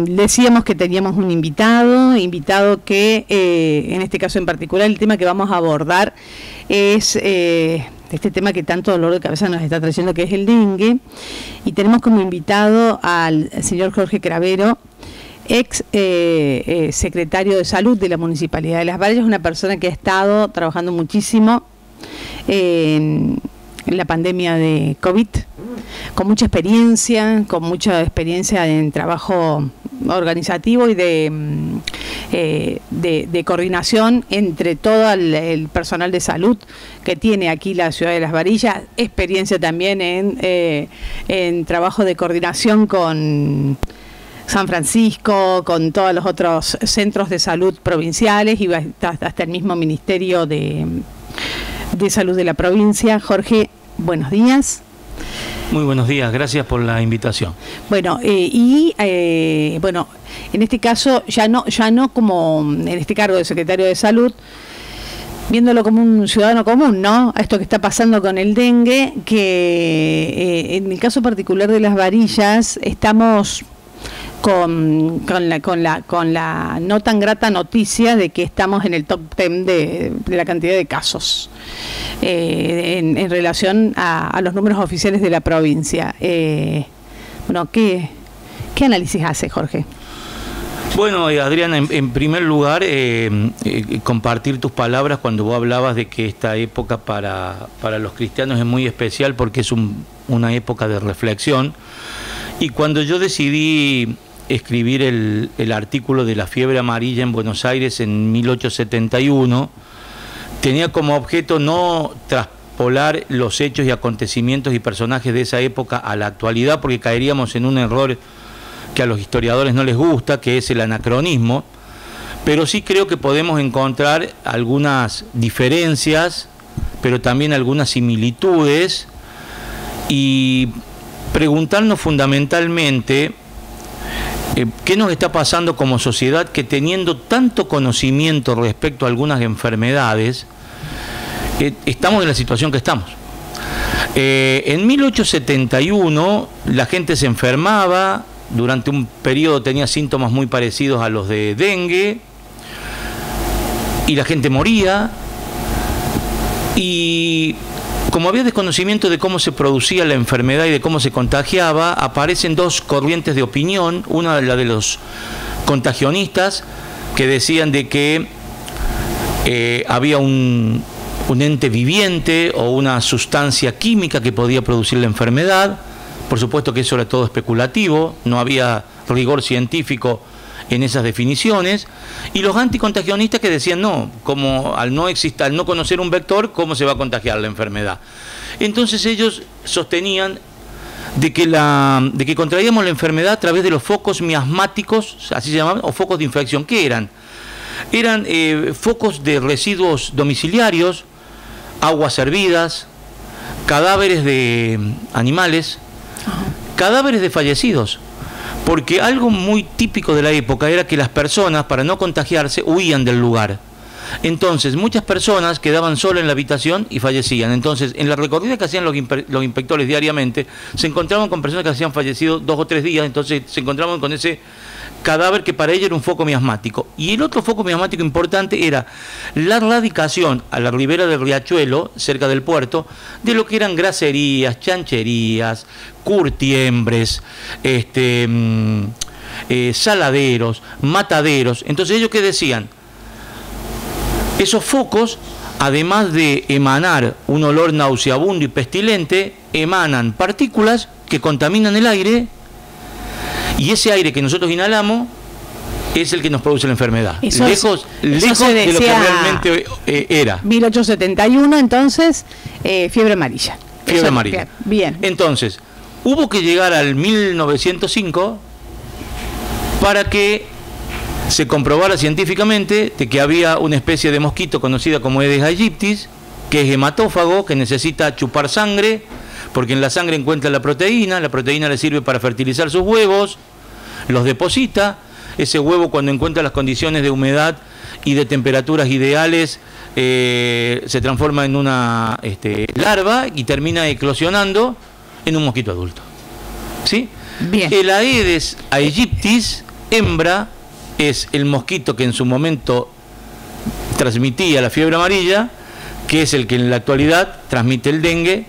decíamos que teníamos un invitado que en este caso en particular el tema que vamos a abordar es este tema que tanto dolor de cabeza nos está trayendo, que es el dengue, y tenemos como invitado al señor Jorge Cravero, ex secretario de Salud de la Municipalidad de Las Varillas, una persona que ha estado trabajando muchísimo en la pandemia de COVID, con mucha experiencia en trabajo organizativo y de coordinación entre todo el personal de salud que tiene aquí la ciudad de Las Varillas, experiencia también en trabajo de coordinación con San Francisco, con todos los otros centros de salud provinciales y hasta el mismo Ministerio de Salud de la provincia. Jorge, buenos días. Muy buenos días, gracias por la invitación. Bueno, bueno, en este caso ya no como en este cargo de secretario de Salud, viéndolo como un ciudadano común, ¿no? A esto que está pasando con el dengue, que en el caso particular de Las Varillas estamos con la no tan grata noticia de que estamos en el top 10 de la cantidad de casos en relación a los números oficiales de la provincia. Bueno, ¿qué análisis hace, Jorge? Bueno, Adriana, en primer lugar, compartir tus palabras cuando vos hablabas de que esta época para los cristianos es muy especial porque es una época de reflexión. Y cuando yo decidí escribir el artículo de la fiebre amarilla en Buenos Aires en 1871, tenía como objeto no traspolar los hechos y acontecimientos y personajes de esa época a la actualidad, porque caeríamos en un error que a los historiadores no les gusta, que es el anacronismo, pero sí creo que podemos encontrar algunas diferencias, pero también algunas similitudes, y preguntarnos fundamentalmente qué nos está pasando como sociedad, que teniendo tanto conocimiento respecto a algunas enfermedades, estamos en la situación que estamos. En 1871 la gente se enfermaba, durante un periodo tenía síntomas muy parecidos a los de dengue, y la gente moría, y como había desconocimiento de cómo se producía la enfermedad y de cómo se contagiaba, aparecen dos corrientes de opinión. Una, la de los contagionistas, que decían de que había un ente viviente o una sustancia química que podía producir la enfermedad. Por supuesto que eso era todo especulativo, no había rigor científico en esas definiciones, y los anticontagionistas que decían no, como al no conocer un vector, ¿cómo se va a contagiar la enfermedad? Entonces ellos sostenían de que contraíamos la enfermedad a través de los focos miasmáticos, así se llamaban, o focos de infección. ¿Qué eran? Eran focos de residuos domiciliarios, aguas hervidas, cadáveres de animales, cadáveres de fallecidos. Porque algo muy típico de la época era que las personas, para no contagiarse, huían del lugar. Entonces, muchas personas quedaban solas en la habitación y fallecían. Entonces, en la recorrida que hacían los inspectores diariamente, se encontraban con personas que habían fallecido 2 o 3 días, entonces se encontraban con ese cadáver que para ellos era un foco miasmático. Y el otro foco miasmático importante era la radicación a la ribera del riachuelo, cerca del puerto, de lo que eran graserías, chancherías, curtiembres, saladeros, mataderos. Entonces, ¿ellos qué decían? Esos focos, además de emanar un olor nauseabundo y pestilente, emanan partículas que contaminan el aire, y ese aire que nosotros inhalamos es el que nos produce la enfermedad. Lejos de lo que realmente era. 1871, entonces, fiebre amarilla. Fiebre amarilla. Bien. Entonces, hubo que llegar al 1905 para que se comprobara científicamente de que había una especie de mosquito conocida como Aedes aegyptis, que es hematófago, que necesita chupar sangre, porque en la sangre encuentra la proteína le sirve para fertilizar sus huevos, los deposita, ese huevo cuando encuentra las condiciones de humedad y de temperaturas ideales, se transforma en una larva y termina eclosionando en un mosquito adulto. ¿Sí? Bien. El Aedes aegyptis hembra es el mosquito que en su momento transmitía la fiebre amarilla, que es el que en la actualidad transmite el dengue,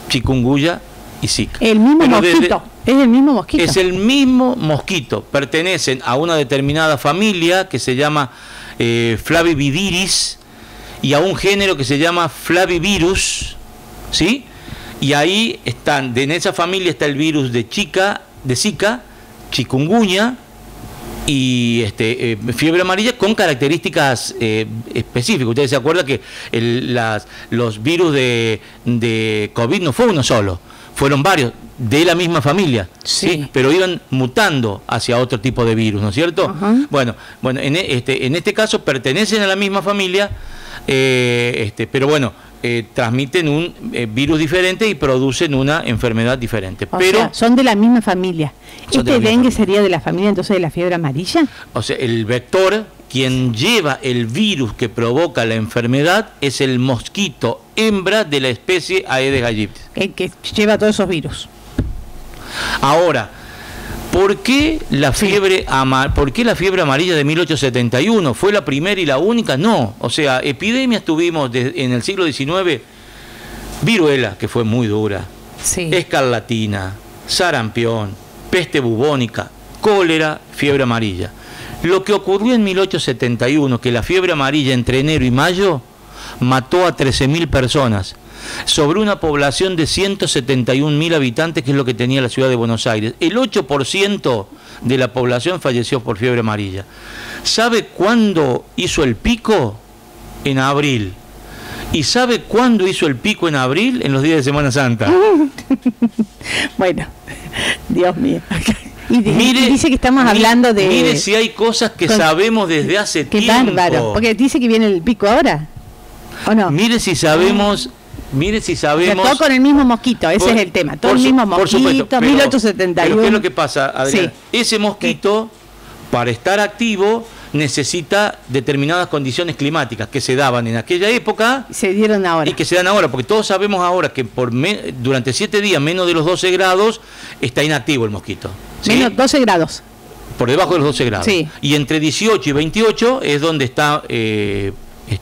chikungunya y Zika. El mismo mosquito. Es el mismo mosquito. Es el mismo mosquito. Pertenecen a una determinada familia que se llama Flaviviridis y a un género que se llama Flavivirus, ¿sí? Y ahí están, en esa familia está el virus de Zika, chikungunya y fiebre amarilla con características específicas. Ustedes se acuerdan que los virus de COVID no fue uno solo, fueron varios de la misma familia, ¿sí? Pero iban mutando hacia otro tipo de virus, ¿no es cierto? Bueno, en este caso pertenecen a la misma familia, pero bueno, transmiten un virus diferente y producen una enfermedad diferente. Pero sea, son de la misma familia. ¿Este dengue sería de la familia entonces de la fiebre amarilla? O sea, el vector, quien lleva el virus que provoca la enfermedad, es el mosquito hembra de la especie Aedes aegypti. El que lleva todos esos virus. Ahora, ¿por qué la fiebre amarilla de 1871 fue la primera y la única? No, o sea, epidemias tuvimos en el siglo XIX, viruela, que fue muy dura, escarlatina, sarampión, peste bubónica, cólera, fiebre amarilla. Lo que ocurrió en 1871, que la fiebre amarilla entre enero y mayo mató a 13.000 personas, sobre una población de 171.000 habitantes, que es lo que tenía la ciudad de Buenos Aires. El 8% de la población falleció por fiebre amarilla. ¿Sabe cuándo hizo el pico? En abril. ¿Y sabe cuándo hizo el pico en abril? En los días de Semana Santa. Bueno, Dios mío. Y dice que estamos hablando de... Mire si hay cosas que sabemos desde hace tiempo. Qué bárbaro, porque dice que viene el pico ahora, ¿o no? Mire si sabemos... Todo con el mismo mosquito, ese es el tema. Todo el mismo mosquito, supuesto, 1871. Pero ¿qué es lo que pasa, Adrián? Ese mosquito, para estar activo, necesita determinadas condiciones climáticas que se daban en aquella época se dieron ahora. Y que se dan ahora, porque todos sabemos ahora que durante 7 días, menos de los 12 grados, está inactivo el mosquito. ¿Sí? Menos 12 grados. Por debajo de los 12 grados. Sí. Y entre 18 y 28 es donde está...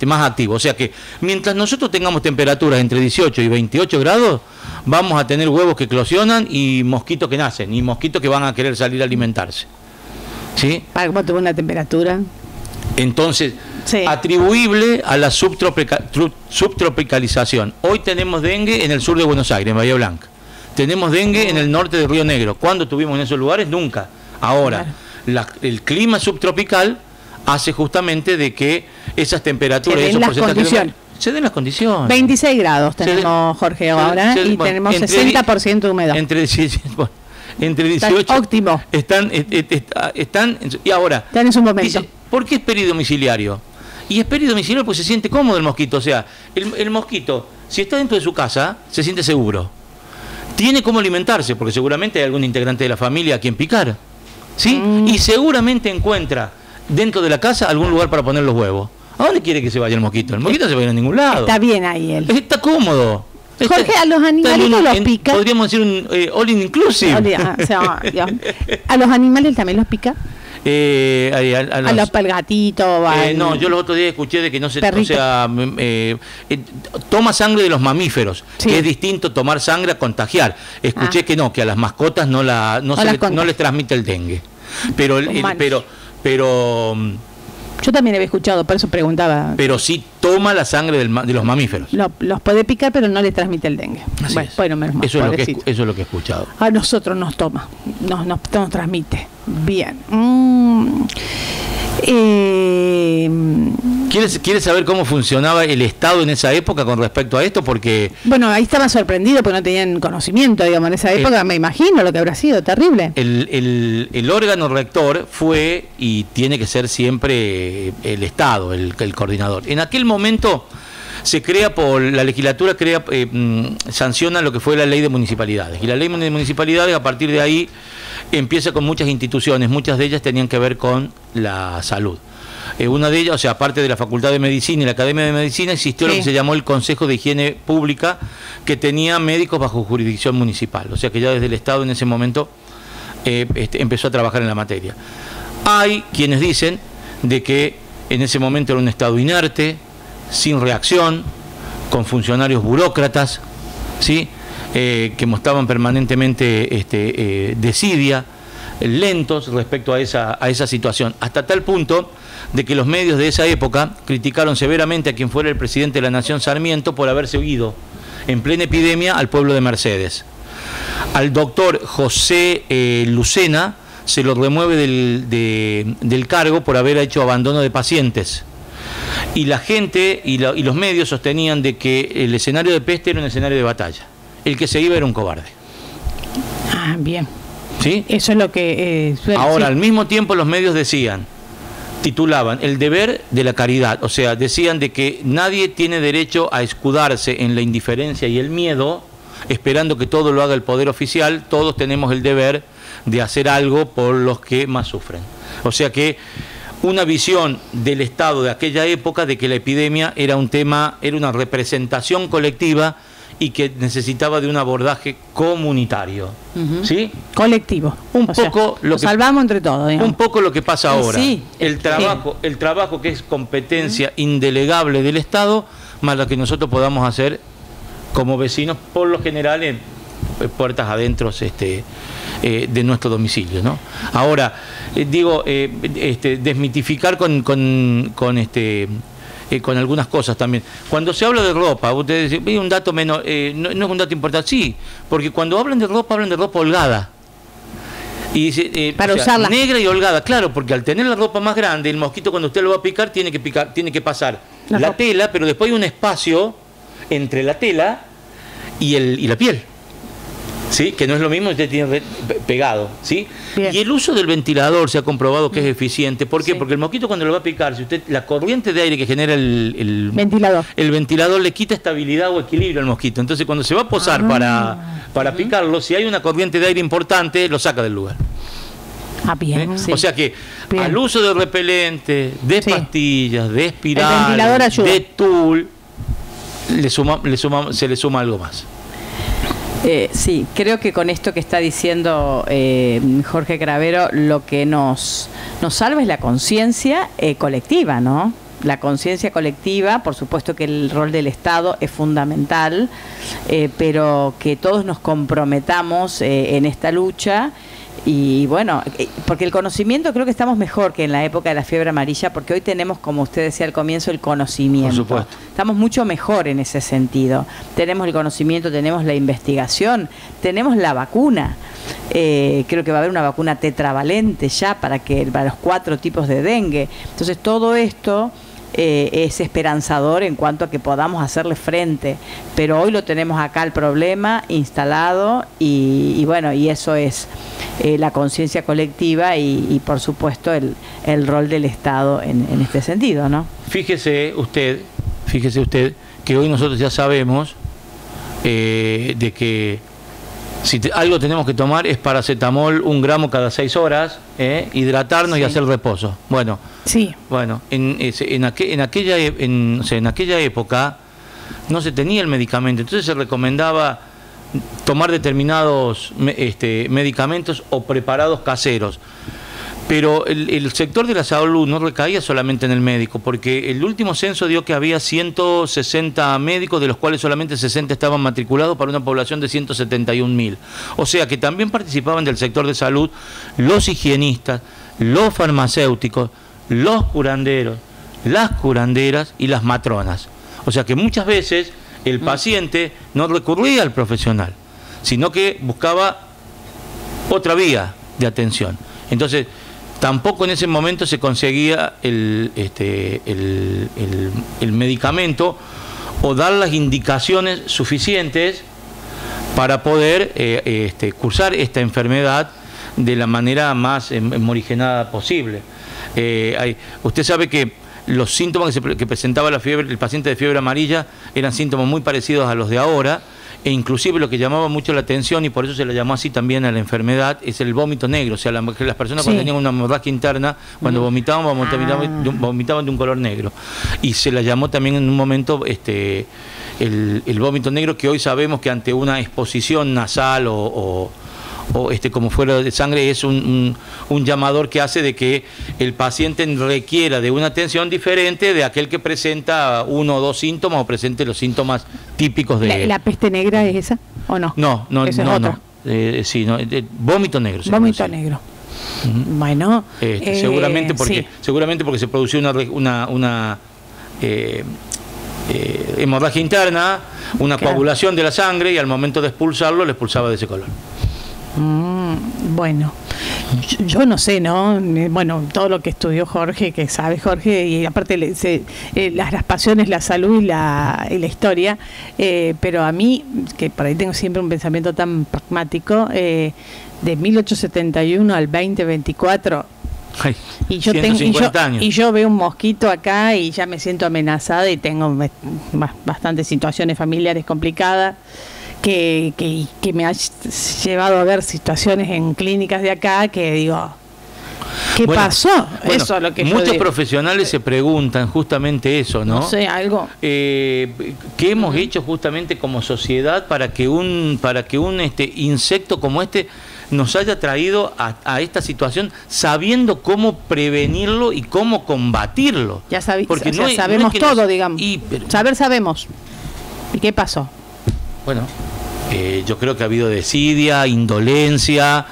más activo, o sea que mientras nosotros tengamos temperaturas entre 18 y 28 grados, vamos a tener huevos que eclosionan y mosquitos que nacen, y mosquitos que van a querer salir a alimentarse. ¿Sí? ¿Cómo tuvo una temperatura? Entonces, atribuible a la subtropicalización. Hoy tenemos dengue en el sur de Buenos Aires, en Bahía Blanca. Tenemos dengue en el norte de Río Negro. ¿Cuándo tuvimos en esos lugares? Nunca. Ahora, el clima subtropical hace justamente de que esas temperaturas se den las condiciones. 26 grados tenemos, Jorge, ahora, y tenemos 60% de humedad. Entre 18 óptimo. Están y ahora están en su momento. Dice, ¿por qué es peridomiciliario? Y es peridomiciliario porque se siente cómodo el mosquito. O sea, el mosquito, si está dentro de su casa, se siente seguro. Tiene cómo alimentarse, porque seguramente hay algún integrante de la familia a quien picar, ¿sí? Y seguramente encuentra dentro de la casa algún lugar para poner los huevos. ¿A dónde quiere que se vaya el mosquito? El mosquito se va a ir a ningún lado. Está bien ahí él. Está cómodo. Jorge, ¿a los animalitos los pica? Podríamos decir un all inclusive. ¿A los animales también los pica? A los gatitos. No, yo los otros días escuché de que no se... O sea, toma sangre de los mamíferos, que es distinto tomar sangre a contagiar. Escuché que no, que a las mascotas no les transmite el dengue. Pero yo también había escuchado, por eso preguntaba. Pero sí toma la sangre de los mamíferos. Los puede picar, pero no le transmite el dengue. Bueno, menos mal, eso es lo que he escuchado. A nosotros nos toma, nos transmite. Bien. ¿Quieres saber cómo funcionaba el Estado en esa época con respecto a esto? Porque bueno, ahí estaba sorprendido porque no tenían conocimiento, digamos, en esa época. Me imagino lo que habrá sido, terrible. El órgano rector fue y tiene que ser siempre el Estado, el coordinador. En aquel momento se crea la legislatura sanciona lo que fue la ley de municipalidades. Y la ley de municipalidades, a partir de ahí, empieza con muchas instituciones. Muchas de ellas tenían que ver con la salud. Una de ellas, o sea, aparte de la Facultad de Medicina y la Academia de Medicina, existió lo que se llamó el Consejo de Higiene Pública, que tenía médicos bajo jurisdicción municipal. O sea que ya desde el Estado en ese momento empezó a trabajar en la materia. Hay quienes dicen de que en ese momento era un Estado inerte, sin reacción, con funcionarios burócratas, ¿sí? Que mostraban permanentemente desidia, lentos respecto a esa situación, hasta tal punto de que los medios de esa época criticaron severamente a quien fuera el presidente de la Nación, Sarmiento, por haberse huido en plena epidemia al pueblo de Mercedes. Al doctor José Lucena se lo remueve del cargo por haber hecho abandono de pacientes. Y la gente y los medios sostenían de que el escenario de peste era un escenario de batalla. El que se iba era un cobarde. Ah, bien. ¿Sí? Eso es lo que... Ahora, sí. al mismo tiempo los medios titulaban el deber de la caridad, o sea, decían de que nadie tiene derecho a escudarse en la indiferencia y el miedo, esperando que todo lo haga el poder oficial. Todos tenemos el deber de hacer algo por los que más sufren. O sea que una visión del Estado de aquella época de que la epidemia era un tema, era una representación colectiva y que necesitaba de un abordaje comunitario, ¿sí? Colectivo. Un poco lo que salvamos entre todos, digamos. Un poco lo que pasa ahora. Sí, el trabajo que es competencia indelegable del Estado, más lo que nosotros podamos hacer como vecinos, por lo general en puertas adentro de nuestro domicilio, ¿no? Ahora, desmitificar con algunas cosas también. Cuando se habla de ropa, ustedes dicen, un dato menor, no es un dato importante, sí, porque cuando hablan de ropa holgada. Y dice, para usarla negra y holgada, claro, porque al tener la ropa más grande, el mosquito cuando usted lo va a picar tiene que pasar la tela, pero después hay un espacio entre la tela y la piel, ¿sí? Que no es lo mismo, usted tiene pegado, ¿sí? Bien. Y el uso del ventilador se ha comprobado que es eficiente. ¿Por qué? Sí. Porque el mosquito cuando lo va a picar, si usted la corriente de aire que genera el ventilador le quita estabilidad o equilibrio al mosquito. Entonces cuando se va a posar para picarlo, si hay una corriente de aire importante, lo saca del lugar. Ah, bien. Sí. O sea que al uso de repelente, de pastillas, de espiral, de tul, se le suma algo más. Sí, creo que con esto que está diciendo Jorge Cravero, lo que nos salva es la conciencia colectiva, ¿no? La conciencia colectiva, por supuesto que el rol del Estado es fundamental, pero que todos nos comprometamos en esta lucha. Y bueno, porque el conocimiento, creo que estamos mejor que en la época de la fiebre amarilla, porque hoy tenemos, como usted decía al comienzo, el conocimiento. Por supuesto. Estamos mucho mejor en ese sentido. Tenemos el conocimiento, tenemos la investigación, tenemos la vacuna. Creo que va a haber una vacuna tetravalente ya para los 4 tipos de dengue. Entonces todo esto es esperanzador en cuanto a que podamos hacerle frente, pero hoy lo tenemos acá el problema instalado y bueno, y eso es la conciencia colectiva y por supuesto el rol del Estado en este sentido, ¿no? Fíjese usted que hoy nosotros ya sabemos de que si algo tenemos que tomar es paracetamol 1 gramo cada 6 horas, hidratarnos y hacer reposo. Bueno, sí. Bueno, en aquella época no se tenía el medicamento, entonces se recomendaba tomar determinados medicamentos o preparados caseros. Pero el sector de la salud no recaía solamente en el médico, porque el último censo dio que había 160 médicos, de los cuales solamente 60 estaban matriculados para una población de 171.000. O sea que también participaban del sector de salud los higienistas, los farmacéuticos, los curanderos, las curanderas y las matronas. O sea que muchas veces el paciente no recurría al profesional, sino que buscaba otra vía de atención. Entonces, tampoco en ese momento se conseguía el medicamento o dar las indicaciones suficientes para poder cursar esta enfermedad de la manera más morigerada posible. Usted sabe que los síntomas que presentaba el paciente de fiebre amarilla eran síntomas muy parecidos a los de ahora, e inclusive lo que llamaba mucho la atención, y por eso se le llamó así también a la enfermedad, es el vómito negro. O sea, las personas cuando tenían una hemorragia interna, cuando vomitaban de un color negro. Y se la llamó también en un momento el vómito negro, que hoy sabemos que ante una exposición nasal o o como fuera de sangre, es un llamador que hace de que el paciente requiera de una atención diferente de aquel que presenta uno o dos síntomas o presente los síntomas típicos de... ¿La peste negra es esa o no? No, Esa es otra. Sí, no, vómito negro. Vómito negro. Bueno, seguramente porque se produció una hemorragia interna, una coagulación de la sangre, y al momento de expulsarlo, le expulsaba de ese color. Bueno, yo no sé, ¿no? Bueno, todo lo que estudió Jorge, que sabe Jorge, y aparte las pasiones, la salud y la historia, pero a mí, que por ahí tengo siempre un pensamiento tan pragmático, de 1871 al 2024... Ay, y yo yo veo un mosquito acá y ya me siento amenazada, y tengo bastantes situaciones familiares complicadas que me ha llevado a ver situaciones en clínicas de acá que digo, ¿qué pasó? Eso es lo que muchos profesionales se preguntan justamente eso, ¿no? No sé, algo. ¿Qué hemos hecho justamente como sociedad para que un insecto como este nos haya traído a esta situación, sabiendo cómo prevenirlo y cómo combatirlo? Ya porque sabemos todo, digamos. Sabemos. ¿Y qué pasó? Bueno, yo creo que ha habido desidia, indolencia.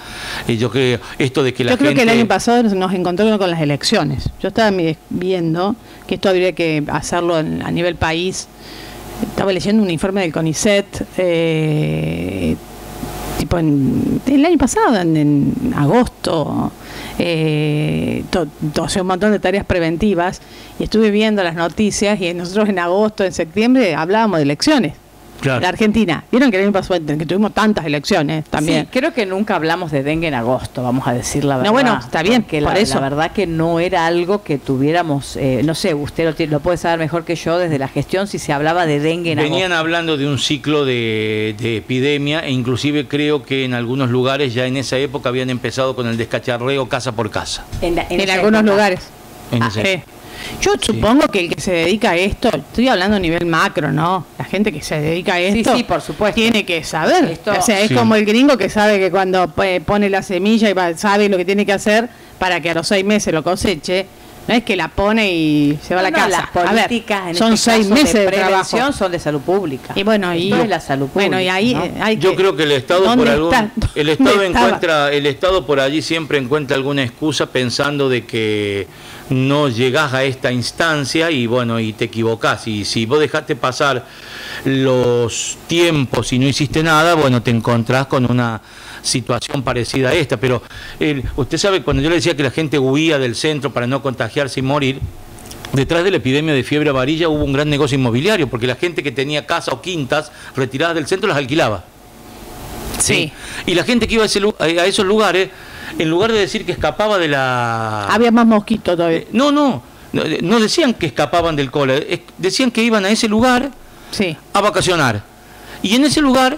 Yo creo que el año pasado nos encontramos con las elecciones. Yo estaba viendo que esto habría que hacerlo a nivel país. Estaba leyendo un informe del CONICET, tipo el año pasado, en agosto, un montón de tareas preventivas, y estuve viendo las noticias, y nosotros en agosto, en septiembre hablábamos de elecciones. Claro. La Argentina. ¿Vieron que el año pasado que tuvimos tantas elecciones también? Sí, creo que nunca hablamos de dengue en agosto, vamos a decir la verdad. No, bueno, está bien, porque por eso. La verdad que no era algo que tuviéramos, no sé, usted lo puede saber mejor que yo desde la gestión, si se hablaba de dengue en agosto. Venían hablando de un ciclo de epidemia, e inclusive creo que en algunos lugares ya en esa época habían empezado con el descacharreo casa por casa. En algunos lugares. Sí. Yo supongo que el que se dedica a esto, estoy hablando a nivel macro, ¿no? La gente que se dedica a esto, sí, por supuesto, tiene que saber. O sea, es sí, como el gringo que sabe que cuando pone la semilla y sabe lo que tiene que hacer para que a los 6 meses lo coseche. No es que la pone y se va a la casa. Las políticas, a ver, son 6 meses de prevención, trabajo. son de salud pública. Y bueno, esto es la salud pública. Bueno, y ahí ¿no? Yo creo que el Estado el Estado por allí siempre encuentra alguna excusa, pensando de que no llegás a esta instancia y bueno, y te equivocás, y si vos dejaste pasar los tiempos y no hiciste nada, bueno, te encontrás con una situación parecida a esta. Pero usted sabe, cuando yo le decía que la gente huía del centro para no contagiarse y morir, detrás de la epidemia de fiebre amarilla hubo un gran negocio inmobiliario, porque la gente que tenía casa o quintas retiradas del centro las alquilaba. Sí. Y la gente que iba a esos lugares, en lugar de decir que escapaba de la... Había más mosquitos todavía. No decían que escapaban del cole, decían que iban a ese lugar a vacacionar. Y en ese lugar,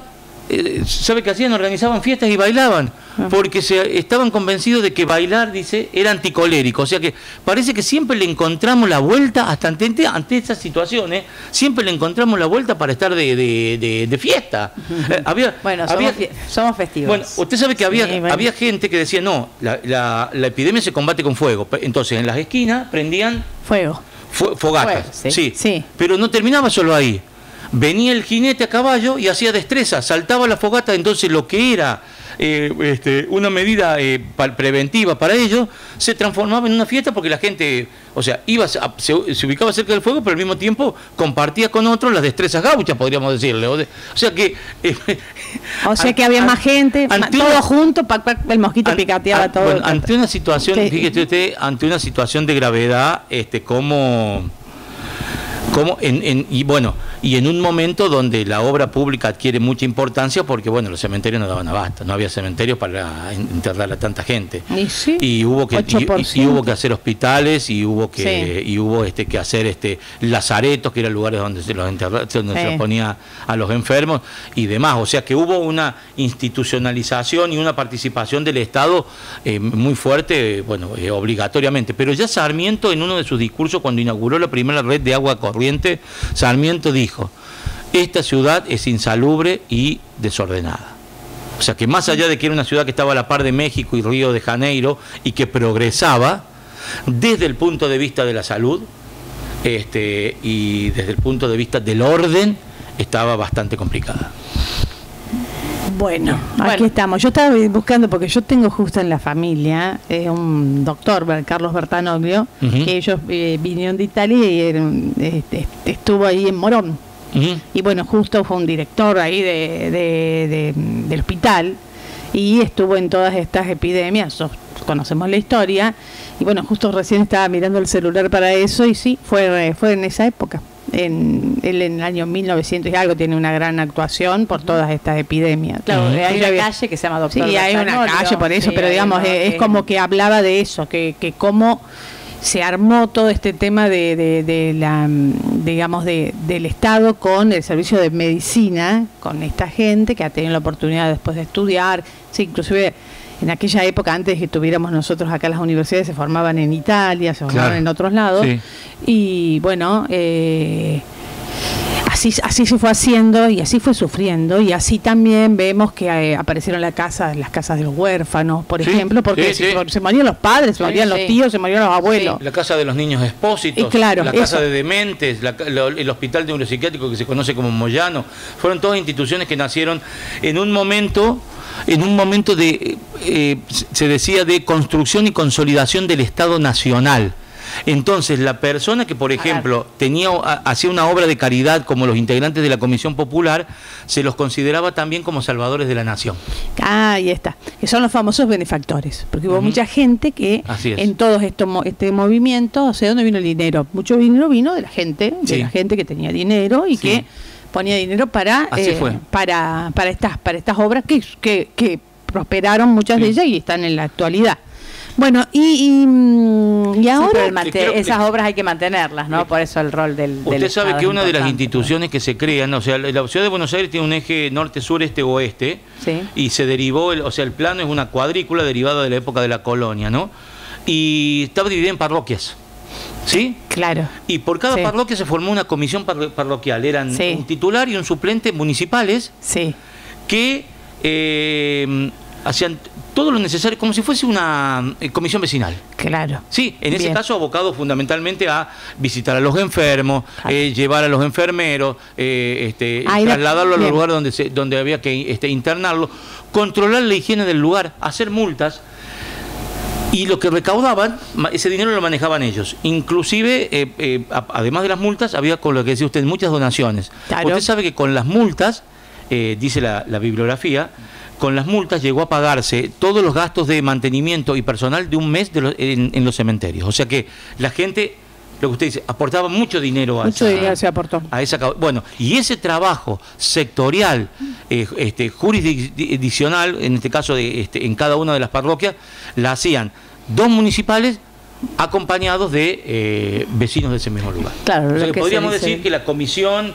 ¿sabe qué hacían? Organizaban fiestas y bailaban, porque estaban convencidos de que bailar, dice, era anticolérico. O sea que parece que siempre le encontramos la vuelta, hasta ante estas situaciones, siempre le encontramos la vuelta para estar de fiesta. Somos festivos. Bueno, usted sabe que había gente que decía, no, la epidemia se combate con fuego. Entonces en las esquinas prendían fogatas. Sí. Pero no terminaba solo ahí. Venía el jinete a caballo y hacía destreza, saltaba la fogata. Entonces lo que era una medida preventiva para ellos se transformaba en una fiesta, porque la gente, o sea, se ubicaba cerca del fuego, pero al mismo tiempo compartía con otros las destrezas gauchas, podríamos decirle. O sea que había más gente, todo junto, el mosquito picateaba todo. Bueno, ante una situación, fíjese usted, ante una situación de gravedad, y en un momento donde la obra pública adquiere mucha importancia, porque bueno, los cementerios no daban abasto, no había cementerios para enterrar a tanta gente, y hubo que hacer hospitales, y hubo que hacer lazaretos, que eran lugares donde se los ponía a los enfermos y demás. O sea que hubo una institucionalización y una participación del Estado muy fuerte, obligatoriamente. Pero ya Sarmiento, en uno de sus discursos, cuando inauguró la primera red de agua corriente, Sarmiento dijo: esta ciudad es insalubre y desordenada. O sea que más allá de que era una ciudad que estaba a la par de México y Río de Janeiro y que progresaba desde el punto de vista de la salud y desde el punto de vista del orden, estaba bastante complicada. Bueno, aquí estamos. Yo estaba buscando, porque yo tengo justo en la familia un doctor, Carlos Bertanoglio, que ellos vinieron de Italia y estuvo ahí en Morón. Y bueno, justo fue un director ahí del hospital y estuvo en todas estas epidemias. Conocemos la historia y bueno, justo recién estaba mirando el celular para eso y sí, fue en esa época. En el año 1900 y algo tiene una gran actuación por todas estas epidemias. Claro, hay una calle que se llama Doctor Sí, hay una calle por eso, pero digamos, es como que hablaba de eso, que cómo se armó todo este tema de la, digamos, del Estado con el servicio de medicina, con esta gente que ha tenido la oportunidad después de estudiar, sí, inclusive en aquella época, antes de que tuviéramos nosotros acá las universidades, se formaban en Italia, se formaban en otros lados, y bueno, así se fue haciendo y así fue sufriendo, y así también vemos que aparecieron las casas de los huérfanos, por ejemplo, porque se morían los padres, se morían los tíos, se morían los abuelos. La casa de los niños expósitos, la casa de dementes, el hospital neuropsiquiátrico que se conoce como Moyano, fueron todas instituciones que nacieron en un momento de, se decía, de construcción y consolidación del Estado Nacional. Entonces, la persona que, por ejemplo, hacía una obra de caridad, como los integrantes de la Comisión Popular, se los consideraba también como salvadores de la nación. Ahí está, que son los famosos benefactores, porque hubo mucha gente que en todo este movimiento, o sea, ¿dónde vino el dinero? Mucho dinero vino de la gente que tenía dinero y que ponía dinero para estas obras que prosperaron, muchas de ellas, y están en la actualidad. Bueno, y ahora esas obras hay que mantenerlas, ¿no? Por eso el rol del Usted sabe que una de las instituciones que se crean, o sea, la ciudad de Buenos Aires tiene un eje norte, sur, este, oeste, y se derivó, o sea, el plano es una cuadrícula derivada de la época de la colonia, ¿no? Y estaba dividida en parroquias. ¿Sí? Claro. Y por cada parroquia se formó una comisión parroquial. Eran un titular y un suplente municipales que hacían todo lo necesario, como si fuese una comisión vecinal. Claro. Sí, en ese caso abocado fundamentalmente a visitar a los enfermos, llevar a los enfermeros, trasladarlo al lugar donde había que internarlo, controlar la higiene del lugar, hacer multas. Y lo que recaudaban, ese dinero lo manejaban ellos. Inclusive, además de las multas, había, con lo que decía usted, muchas donaciones. Usted sabe que con las multas, dice la bibliografía, con las multas llegó a pagarse todos los gastos de mantenimiento y personal de un mes en los cementerios. O sea que la gente, lo que usted dice, aportaba mucho dinero dinero se aportó a esa causa. Bueno, y ese trabajo sectorial, jurisdiccional, en este caso en cada una de las parroquias, la hacían dos municipales acompañados de vecinos de ese mismo lugar. Claro, o sea que podríamos decir que las comisiones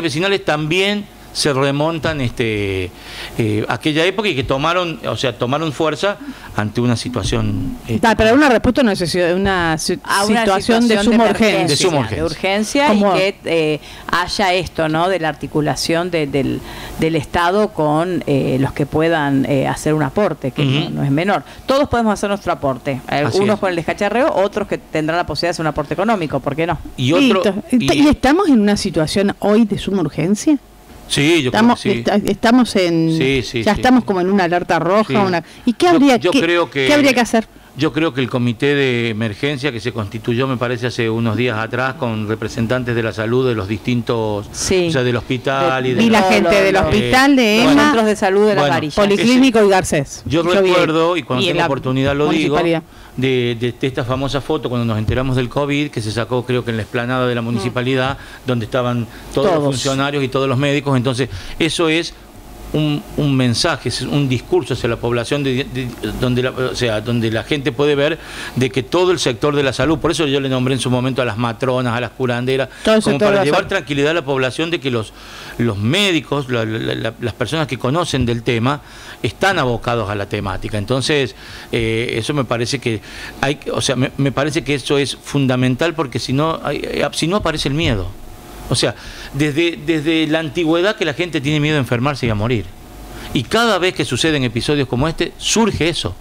vecinales también se remontan aquella época y que tomaron fuerza ante una situación pero una respuesta a una situación de suma urgencia, de urgencia, y que haya esto, ¿no?, de la articulación del Estado con los que puedan hacer un aporte, que no es menor. Todos podemos hacer nuestro aporte, algunos con el descacharreo, otros que tendrán la posibilidad de hacer un aporte económico, ¿por qué no? ¿Y estamos en una situación hoy de suma urgencia? Sí, estamos como en una alerta roja. ¿Y qué habría que hacer? Yo creo que el comité de emergencia que se constituyó, me parece, hace unos días atrás, con representantes de la salud de los distintos, o sea, del hospital y la gente del hospital, de EMA, centros de salud de las varillas, Policlínico y Garcés. Yo recuerdo, y cuando tengo la oportunidad lo digo, de esta famosa foto cuando nos enteramos del COVID, que se sacó, creo que en la explanada de la municipalidad, donde estaban todos los funcionarios y todos los médicos. Entonces, eso es un mensaje, es un discurso hacia la población donde la gente puede ver de que todo el sector de la salud, por eso yo le nombré en su momento a las matronas, a las curanderas, como para llevar tranquilidad a la población de que los médicos, las personas que conocen del tema, están abocados a la temática. Entonces, eso me parece que me parece que eso es fundamental, porque si no aparece el miedo. O sea, desde la antigüedad que la gente tiene miedo a enfermarse y a morir. Y cada vez que suceden episodios como este, surge eso.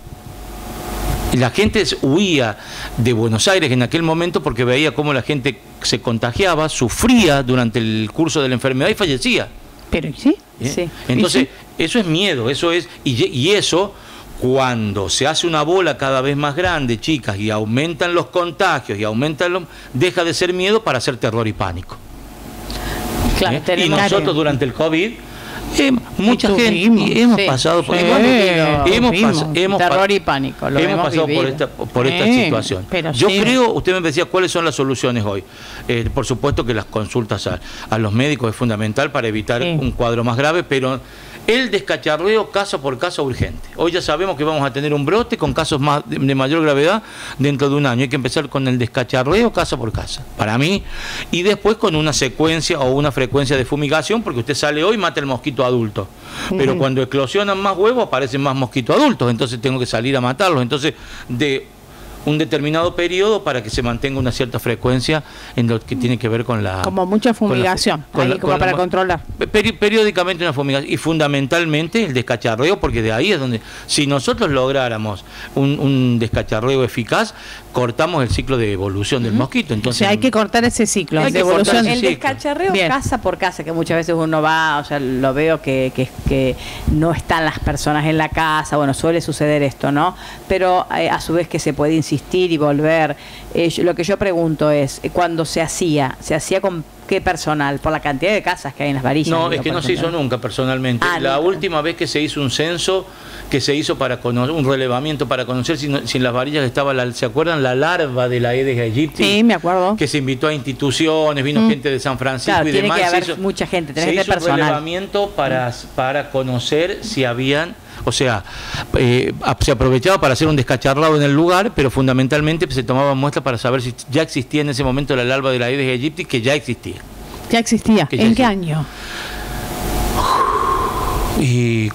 La gente huía de Buenos Aires en aquel momento porque veía cómo la gente se contagiaba, sufría durante el curso de la enfermedad y fallecía. Pero sí, sí. Entonces, eso es miedo, eso es, y eso, cuando se hace una bola cada vez más grande, chicas, y aumentan los contagios, y deja de ser miedo para ser terror y pánico. Claro, Y nosotros durante el COVID, mucha gente hemos pasado por terror y pánico. Hemos pasado por esta situación. Yo creo, usted me decía cuáles son las soluciones hoy. Por supuesto que las consultas a los médicos es fundamental para evitar un cuadro más grave, pero el descacharreo caso por caso urgente. Hoy ya sabemos que vamos a tener un brote con casos de mayor gravedad dentro de un año. Hay que empezar con el descacharreo caso por caso, para mí, y después con una secuencia o una frecuencia de fumigación, porque usted sale hoy y mata el mosquito adulto. Pero cuando eclosionan más huevos aparecen más mosquitos adultos, entonces tengo que salir a matarlos. Entonces, de un determinado periodo para que se mantenga una cierta frecuencia en lo que tiene que ver con la... Como mucha fumigación, como para controlar. Periódicamente una fumigación y fundamentalmente el descacharreo, porque de ahí es donde, si nosotros lográramos un descacharreo eficaz, cortamos el ciclo de evolución del mosquito. Entonces, o sea, hay que cortar ese ciclo de evolución. El descacharreo casa por casa, que muchas veces uno va, o sea, lo veo que no están las personas en la casa, bueno, suele suceder esto, ¿no? Pero a su vez que se puede insistir y volver. Lo que yo pregunto es, cuando se hacía con qué personal, por la cantidad de casas que hay en las varillas. No, es que no se hizo nunca personalmente. La última vez que se hizo un censo, que se hizo para conocer, un relevamiento para conocer si en las varillas estaba, ¿se acuerdan? La larva de la Aedes aegypti. Sí, me acuerdo. Que se invitó a instituciones, vino gente de San Francisco, claro, y demás. Tiene que haber mucha gente, se hizo un relevamiento para conocer si habían... O sea, se aprovechaba para hacer un descacharrado en el lugar, pero fundamentalmente se tomaban muestras para saber si ya existía en ese momento la larva de la Aedes aegypti, que ya existía. ¿Ya existía? ¿En qué año? Y...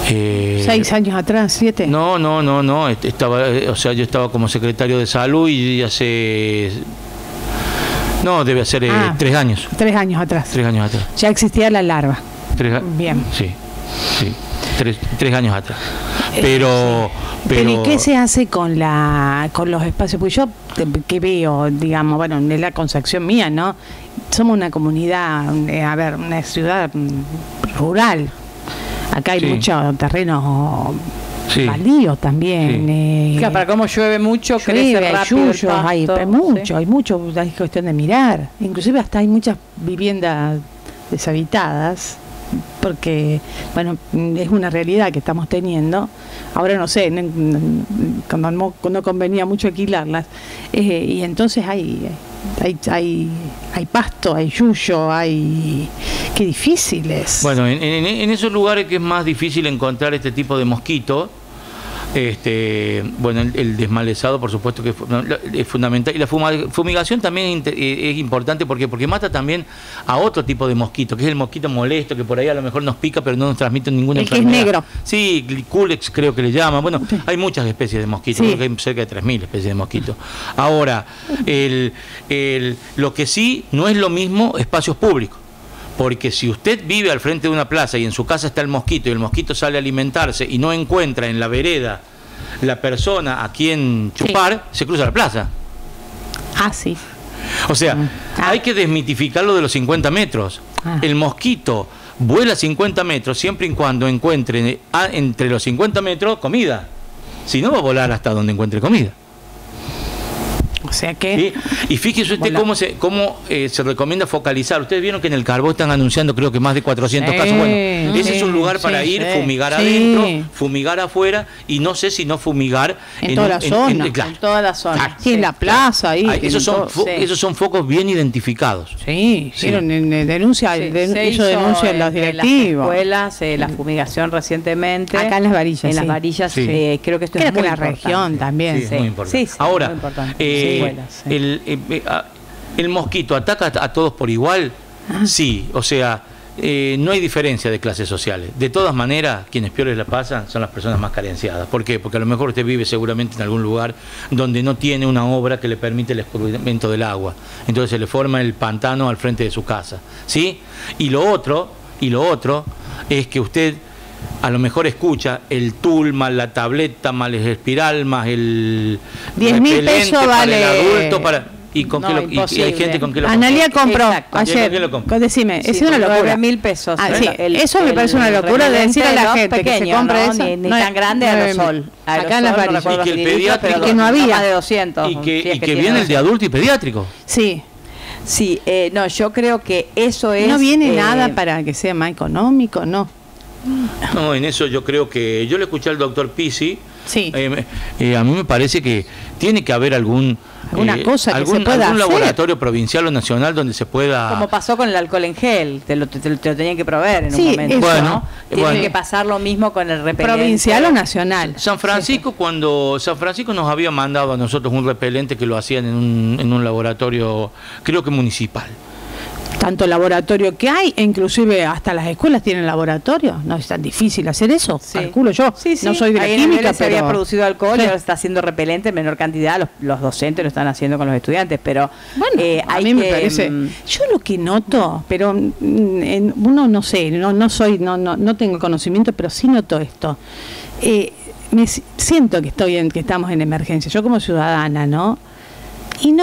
6 años atrás, 7. No, estaba, o sea, yo estaba como secretario de salud y hace... No, debe ser 3 años. 3 años atrás. 3 años atrás. Ya existía la larva. Bien. Sí. 3 años atrás. Pero ¿y qué se hace con los espacios? Pues yo que veo, digamos, bueno, en la concepción mía, ¿no? Somos una comunidad, una ciudad rural. Acá hay mucho terreno baldío también. Claro, para cómo llueve mucho, crece rápido el pasto. Hay mucho, hay cuestión de mirar. Inclusive hasta hay muchas viviendas deshabitadas, porque, bueno, es una realidad que estamos teniendo. Ahora no sé, cuando no convenía mucho alquilarlas. Y entonces hay pasto, hay yuyo, qué difícil es. Bueno, en esos lugares que es más difícil encontrar este tipo de mosquito, bueno, el desmalezado por supuesto que es fundamental, y la fumigación también es importante porque mata también a otro tipo de mosquito, que es el mosquito molesto, que por ahí a lo mejor nos pica pero no nos transmite ninguna enfermedad. Que es negro. Sí, Culex creo que le llaman. Bueno, hay muchas especies de mosquitos, creo que hay cerca de 3.000 especies de mosquitos. Ahora, lo que sí no es lo mismo espacios públicos. Porque si usted vive al frente de una plaza y en su casa está el mosquito y el mosquito sale a alimentarse y no encuentra en la vereda la persona a quien chupar, se cruza la plaza. Sí. O sea, hay que desmitificar lo de los 50 metros. El mosquito vuela 50 metros siempre y cuando encuentre entre los 50 metros comida. Si no, va a volar hasta donde encuentre comida. O sea que... ¿Sí? Y fíjese usted cómo se recomienda focalizar. Ustedes vieron que en el Carbó están anunciando creo que más de 400 casos. Bueno, ese es un lugar para ir, fumigar adentro, fumigar afuera, y no sé si no fumigar en toda la zona. En toda la zona. Aquí en la plaza. Ahí, esos son focos bien identificados. Hicieron denuncia en los directivos. En las escuelas, la fumigación recientemente. Acá en las varillas. En las varillas, creo que esto es muy importante. En la región también. Sí, es muy importante. Ahora, muy importante. ¿El mosquito ataca a todos por igual? Sí, o sea, no hay diferencia de clases sociales. De todas maneras, quienes peores la pasan son las personas más carenciadas. ¿Por qué? Porque a lo mejor usted vive seguramente en algún lugar donde no tiene una obra que le permite el escurrimiento del agua. Entonces se le forma el pantano al frente de su casa. ¿Sí? Y lo otro, Y lo otro es que usted a lo mejor escucha el tul más la tableta más el espiral más el 10.000 pesos para vale. el adulto para y con No, qué lo, y hay gente con que lo Analia compra. compró Exacto. ayer. ¿Con qué lo compró? Decime, Sí, es una por locura. 9.000 pesos. Ah, sí, eso me parece una locura de decir a la gente que se compre eso. Ni No es- tan grande, 9.000. aerosol. Acá en las varillas. Y que el pediátrico- que no había. Más de 200. Y que, si es y que tiene viene el de 200. adulto y pediátrico. Sí, Sí, no, yo creo que eso es... no viene nada para que sea más económico, no. No, en eso yo creo que yo le escuché al doctor Pisi. Sí. A mí me parece que tiene que haber alguna cosa que se pueda hacer. laboratorio provincial o nacional donde se pueda. Como pasó con el alcohol en gel, te lo tenían que proveer en Sí, un momento. eso. Bueno, ¿no? Tiene bueno. que pasar lo mismo con el repelente. Provincial o nacional. San Francisco, cuando San Francisco nos había mandado a nosotros un repelente que lo hacían en un laboratorio, creo que municipal. Tanto laboratorio que hay, e inclusive hasta las escuelas tienen laboratorio. No es tan difícil hacer eso, Sí. calculo yo. Sí, sí. No soy de la Ahí en química, Vélez se pero había producido alcohol Sí. y ahora se está haciendo repelente en menor cantidad. Los docentes lo están haciendo con los estudiantes, pero Bueno, a hay mí me que, parece. Yo lo que noto, pero uno no sé, no tengo conocimiento, pero sí noto esto. Siento que que estamos en emergencia. Yo como ciudadana, ¿no? Y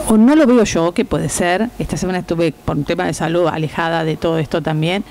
o no lo veo yo, que puede ser. Esta semana estuve por un tema de salud alejada de todo esto también.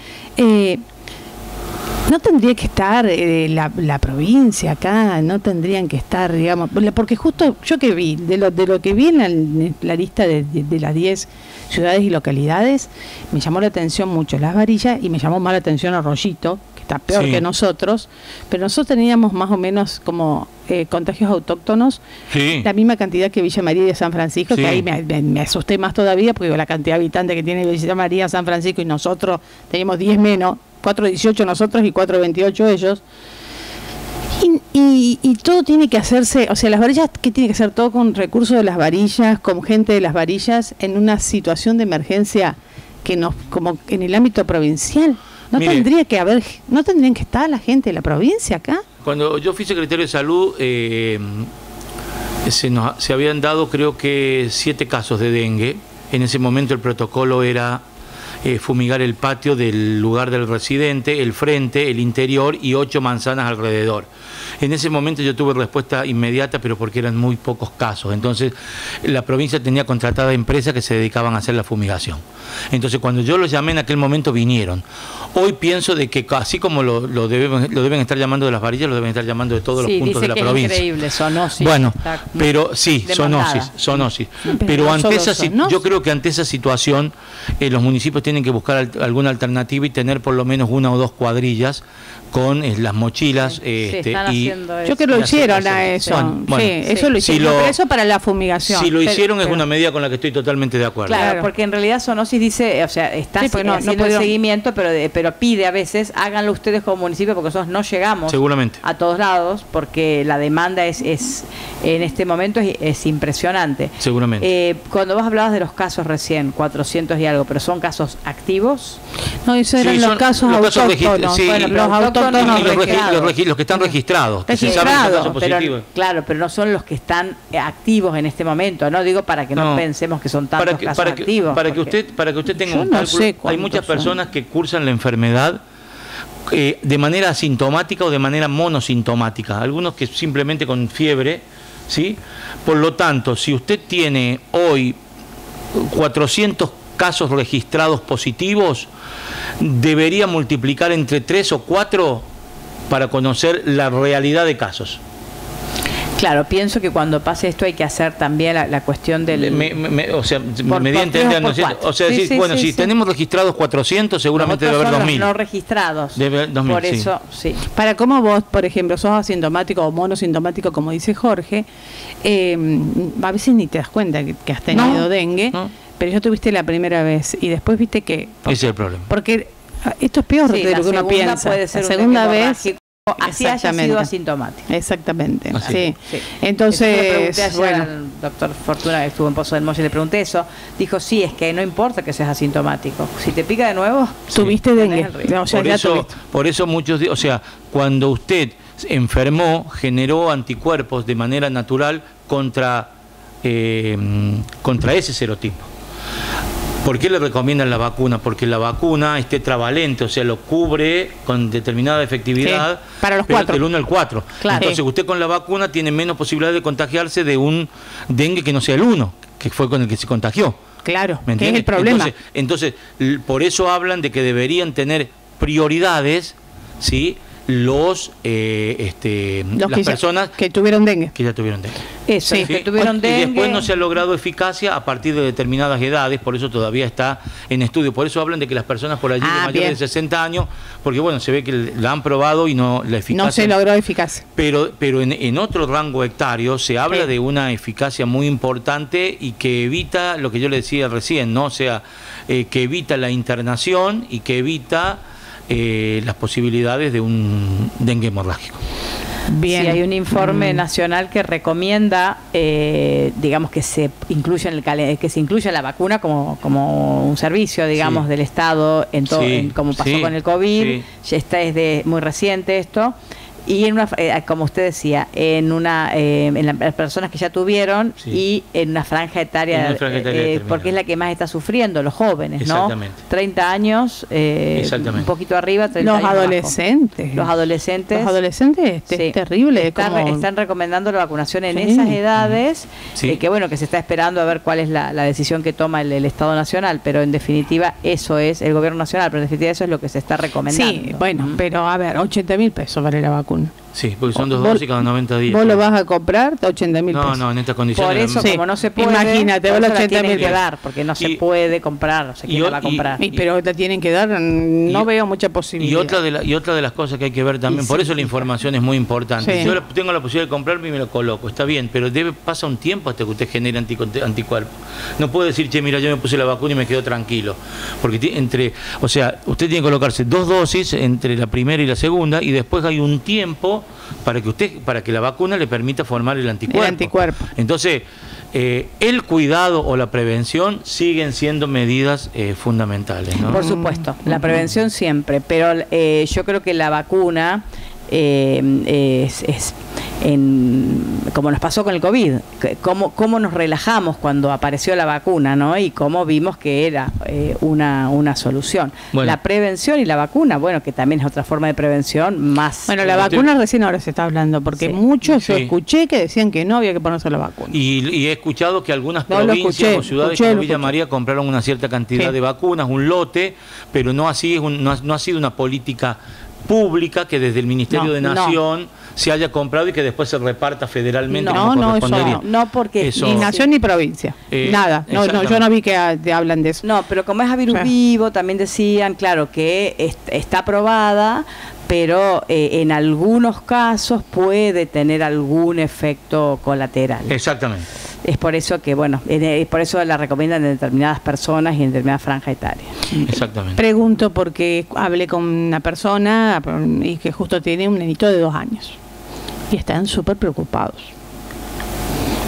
No tendría que estar la provincia acá, no tendrían que estar, digamos, porque justo yo que vi, de lo que vi en la lista de las 10 ciudades y localidades, me llamó la atención mucho Las Varillas y me llamó más la atención Arroyito, que está peor Sí. que nosotros, pero nosotros teníamos más o menos como contagios autóctonos, Sí. la misma cantidad que Villa María y San Francisco, Sí. que ahí me asusté más todavía, porque la cantidad de habitantes que tiene Villa María, San Francisco, y nosotros teníamos 10 menos, 4.18 nosotros y 4.28 ellos. Y todo tiene que hacerse, o sea, Las Varillas, que tiene que hacer todo con recursos de Las Varillas, con gente de Las Varillas, en una situación de emergencia como en el ámbito provincial. No Mire. no tendrían que estar la gente de la provincia acá. Cuando yo fui secretario de salud, se habían dado creo que 7 casos de dengue. En ese momento el protocolo era fumigar el patio del lugar del residente, el frente, el interior y 8 manzanas alrededor. En ese momento yo tuve respuesta inmediata, pero porque eran muy pocos casos. Entonces la provincia tenía contratada empresas que se dedicaban a hacer la fumigación. Entonces cuando yo los llamé en aquel momento vinieron. Hoy pienso de que así como lo deben estar llamando de Las Varillas, lo deben estar llamando de todos los puntos de la provincia. Es increíble, zoonosis. Bueno, Está pero sí, demandada. zoonosis. Pero Pero no ante solo esa zoonosis. yo creo que ante esa situación los municipios tienen que buscar alguna alternativa y tener por lo menos 1 o 2 cuadrillas con las mochilas. Sí, están y haciendo eso. Yo que lo la hicieron aceptación. a eso. Bueno, sí, eso lo si hicieron. lo- Pero eso para la fumigación. si lo hicieron es Pero- una medida con la que estoy totalmente de acuerdo. Claro, Claro. porque en realidad zoonosis dice, o sea, está Sí, porque no haciendo el pudieron- seguimiento, pero pide a veces, háganlo ustedes como municipio, porque nosotros no llegamos Seguramente. a todos lados, porque la demanda es en este momento es impresionante. Seguramente. Cuando vos hablabas de los casos recién, 400 y algo, pero son casos activos. No, esos eran Sí, los son casos los casos autóctonos. sí, Bueno, y los autóctonos Y los registrados. los que están registrados, que se saben que son Registrados, casos Pero, positivos. claro, pero no son los que están activos en este momento, ¿no? Digo para que no, No. pensemos que son tantos casos activos. para que porque- usted tenga Yo un no cálculo, sé hay cuántos muchas son. personas que cursan la enfermedad de manera asintomática o de manera monosintomática, algunos que simplemente con fiebre, ¿sí? Por lo tanto, si usted tiene hoy 400 casos registrados positivos, debería multiplicar entre 3 o 4 para conocer la realidad de casos. Claro, pienso que cuando pase esto hay que hacer también la cuestión del... O sea, Por- me di a por entender, tres o ¿no por es cierto? cuatro. O sea, Sí, decir, sí, bueno, sí, si sí. tenemos registrados 400, seguramente Los debe otros haber son 2000. los no registrados. Debe haber 2000, Por sí. eso, sí. Para cómo vos, por ejemplo, sos asintomático o monosintomático, como dice Jorge, a veces ni te das cuenta que has tenido No, dengue, no. pero ya tuviste la primera vez y después viste que... Ese es el problema. Porque esto es peor Sí, de la lo que uno segunda piensa. puede ser la un segunda dengue vez... hemorrágico, así haya Exactamente. sido asintomático. Exactamente, Así. sí. Sí. Entonces, Eso le pregunté ayer bueno, al doctor Fortuna, que estuvo en Pozo del Molle, le pregunté eso. Dijo, sí, es que no importa que seas asintomático. Si te pica de nuevo, tuviste dengue. tenés el riesgo. O sea, ya tuviste. Por eso muchos, o sea, cuando usted enfermó, generó anticuerpos de manera natural contra ese serotipo. ¿Por qué le recomiendan la vacuna? Porque la vacuna es tetravalente, o sea, lo cubre con determinada efectividad. Sí, para los pero 4. del 1 al 4. Claro. Entonces usted con la vacuna tiene menos posibilidad de contagiarse de un dengue que no sea el 1, que fue con el que se contagió. Claro, ¿Me que es entiende? el problema. Entonces, por eso hablan de que deberían tener prioridades, ¿sí? Las personas que tuvieron dengue. que ya tuvieron dengue. Eso, Sí. que tuvieron dengue. Y después no se ha logrado eficacia a partir de determinadas edades, por eso todavía está en estudio. Por eso hablan de que las personas por allí de mayores bien. de 60 años, porque bueno, se ve que la han probado y no la eficacia. No se logró eficacia. Pero en otro rango etario se habla Sí. de una eficacia muy importante y que evita lo que yo le decía recién, ¿no? O sea, que evita la internación y que evita las posibilidades de un dengue hemorrágico. Bien. Sí, hay un informe nacional que recomienda, digamos, que se incluya que se incluya la vacuna como un servicio, digamos, Sí. del Estado, Sí, como pasó sí, con el COVID. sí. Ya es muy reciente esto. Y en una, como usted decía, en las personas que ya tuvieron Sí. y en una franja etaria, En una franja etaria determinada. porque es la que más está sufriendo, los jóvenes, ¿no? Exactamente. 30 años, Exactamente. un poquito arriba, 30 Los años abajo. adolescentes. Los adolescentes. Los adolescentes Sí. es terrible. Están recomendando la vacunación en Sí. esas edades, Sí. que bueno, que se está esperando a ver cuál es la decisión que toma el Estado Nacional, pero en definitiva eso es el Gobierno Nacional, pero en definitiva eso es lo que se está recomendando. Sí, bueno, pero a ver, 80.000 pesos vale la vacuna. Sí, porque son 2 Vos- dosis cada 90 días. ¿Vos lo vas a comprar? 80.000 No, pesos. no, en estas condiciones. Por eso, Sí. como no se puede, Imagínate, por vos eso los la tienen 80.000 que dar, porque no se Y- puede comprar, o sea, ¿quién y- la va a comprar? Pero te tienen que dar, no y- veo mucha Y posibilidad. otra de las cosas que hay que ver también, Y por sí, eso la sí. información es muy importante. Sí. Yo tengo la posibilidad de comprarme y me lo coloco, está bien, pero pasa un tiempo hasta que usted genere anticuerpos. No puede decir, che, mira, yo me puse la vacuna y me quedo tranquilo. Porque o sea, usted tiene que colocarse 2 dosis entre la primera y la segunda, y después hay un tiempo para que la vacuna le permita formar el anticuerpo. El anticuerpo. Entonces, el cuidado o la prevención siguen siendo medidas fundamentales, ¿no? Por supuesto, la prevención siempre, pero yo creo que la vacuna como nos pasó con el COVID, cómo nos relajamos cuando apareció la vacuna, ¿no? Y cómo vimos que era una solución. Bueno. La prevención y la vacuna, bueno, que también es otra forma de prevención más... Bueno, la vacuna recién ahora se está hablando, porque Sí. muchos yo Sí. escuché que decían que no había que ponerse la vacuna. Y he escuchado que algunas No, lo provincias escuché, o ciudades escuché, como lo Villa escuché. María compraron una cierta cantidad Sí. de vacunas, un lote, pero no así no ha sido una política pública que desde el Ministerio No, de no. Nación se haya comprado y que después se reparta federalmente No, como no, eso correspondería. No, porque... Eso- Ni nación ni provincia. Nada. No, exactamente. yo no vi que te hablan de eso. No, pero como es a virus Sí. vivo, también decían, claro, que está aprobada, pero en algunos casos puede tener algún efecto colateral. Exactamente. Es por eso que, bueno, por eso la recomiendan en determinadas personas y en determinadas franjas etarias. Exactamente. Pregunto porque hablé con una persona y que justo tiene un nenito de 2 años. Y están súper preocupados.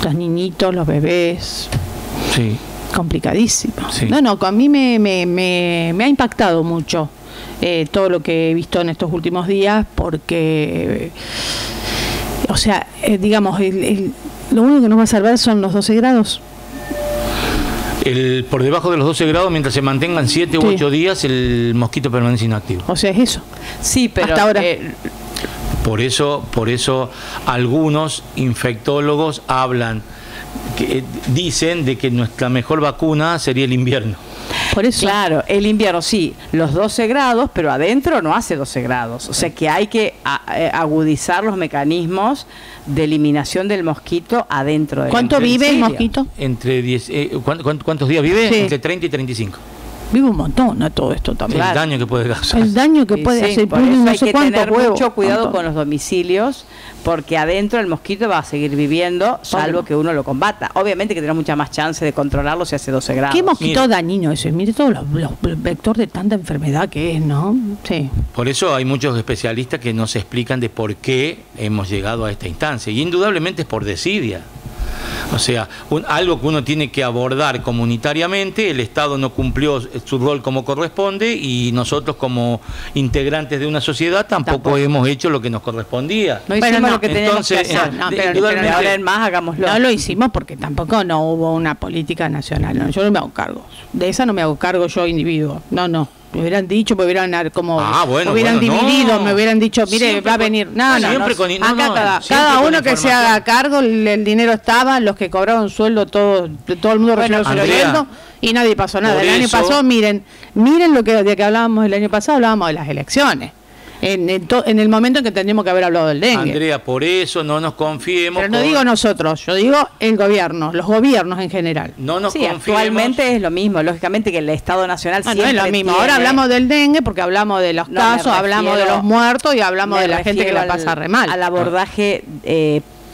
Los niñitos, los bebés, Sí. complicadísimo. Sí. No, a mí me ha impactado mucho todo lo que he visto en estos últimos días porque, o sea, digamos, lo único que nos va a salvar son los 12 grados. Por debajo de los 12 grados, mientras se mantengan 7 u Sí. 8 días, el mosquito permanece inactivo. O sea, es eso. Sí, pero... Hasta ahora. Por eso algunos infectólogos dicen de que nuestra mejor vacuna sería el invierno. Por eso. Claro, el invierno sí, los 12 grados, pero adentro no hace 12 grados. O sea que hay que agudizar los mecanismos de eliminación del mosquito adentro del ¿Cuánto vive el domicilio. mosquito? Entre 10, ¿cuántos días vive? Sí. Entre 30 y 35. Vive un montón a todo esto también. El daño que puede causar. El daño que Sí, puede sí, hacer. por Ponen eso no hay sé que cuántos tener huevos. mucho cuidado Montón. con los domicilios, porque adentro el mosquito va a seguir viviendo, salvo que uno lo combata. Obviamente que tenemos mucha más chance de controlarlo si hace 12 grados. Qué mosquito Mire. dañino ese. Mire todos los vectores de tanta enfermedad que es, ¿no? Sí. Por eso hay muchos especialistas que nos explican de por qué hemos llegado a esta instancia. Y indudablemente es por desidia. O sea, algo que uno tiene que abordar comunitariamente, el Estado no cumplió su rol como corresponde y nosotros como integrantes de una sociedad tampoco hemos hecho lo que nos correspondía. No hicimos lo que teníamos que hacer. Pero ahora en más hagámoslo. No lo hicimos porque tampoco no hubo una política nacional. No, yo no me hago cargo. De esa no me hago cargo yo individuo. No. Me hubieran dicho, me hubieran como dividido, me hubieran dicho, mire, siempre va a venir. Cada uno que se haga cargo, el dinero estaba, los que cobraron sueldo, todo el mundo recibió su sueldo y nadie pasó nada. El año pasado, miren lo que de que hablábamos el año pasado, hablábamos de las elecciones. En el momento en que tendríamos que haber hablado del dengue. Andrea, por eso no nos confiemos. Pero no digo nosotros, yo digo el gobierno, los gobiernos en general. No nos confiemos. Actualmente es lo mismo, lógicamente que el Estado Nacional siempre no es lo mismo. Ahora hablamos del dengue porque hablamos de los casos, hablamos de los muertos y hablamos de la gente que la pasa re mal. Al abordaje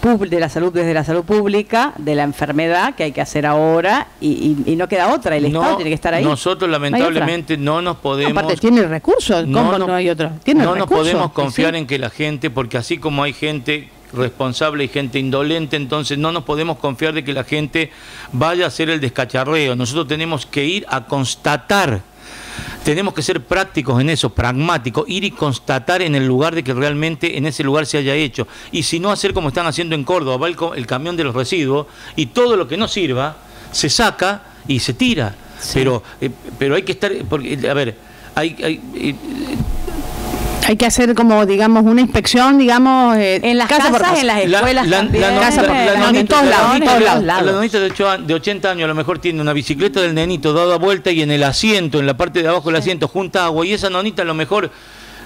de la salud desde la salud pública, de la enfermedad que hay que hacer ahora y no queda otra, el Estado tiene que estar ahí. Nosotros lamentablemente no nos podemos... Aparte tiene recursos, ¿cómo no hay otra? No nos podemos confiar en que la gente, porque así como hay gente responsable y gente indolente, entonces no nos podemos confiar de que la gente vaya a hacer el descacharreo. Nosotros tenemos que ir a constatar. Tenemos que ser prácticos en eso, pragmáticos, ir y constatar en el lugar de que realmente en ese lugar se haya hecho. Y si no, hacer como están haciendo en Córdoba, va el camión de los residuos y todo lo que no sirva se saca y se tira. Sí. Pero hay que estar, porque, a ver, hay que hacer como, digamos, una inspección, digamos, en las casas, en las escuelas La nonita de 80 años a lo mejor tiene una bicicleta del nenito dada vuelta y en el asiento, en la parte de abajo del asiento, junta agua, y esa nonita a lo mejor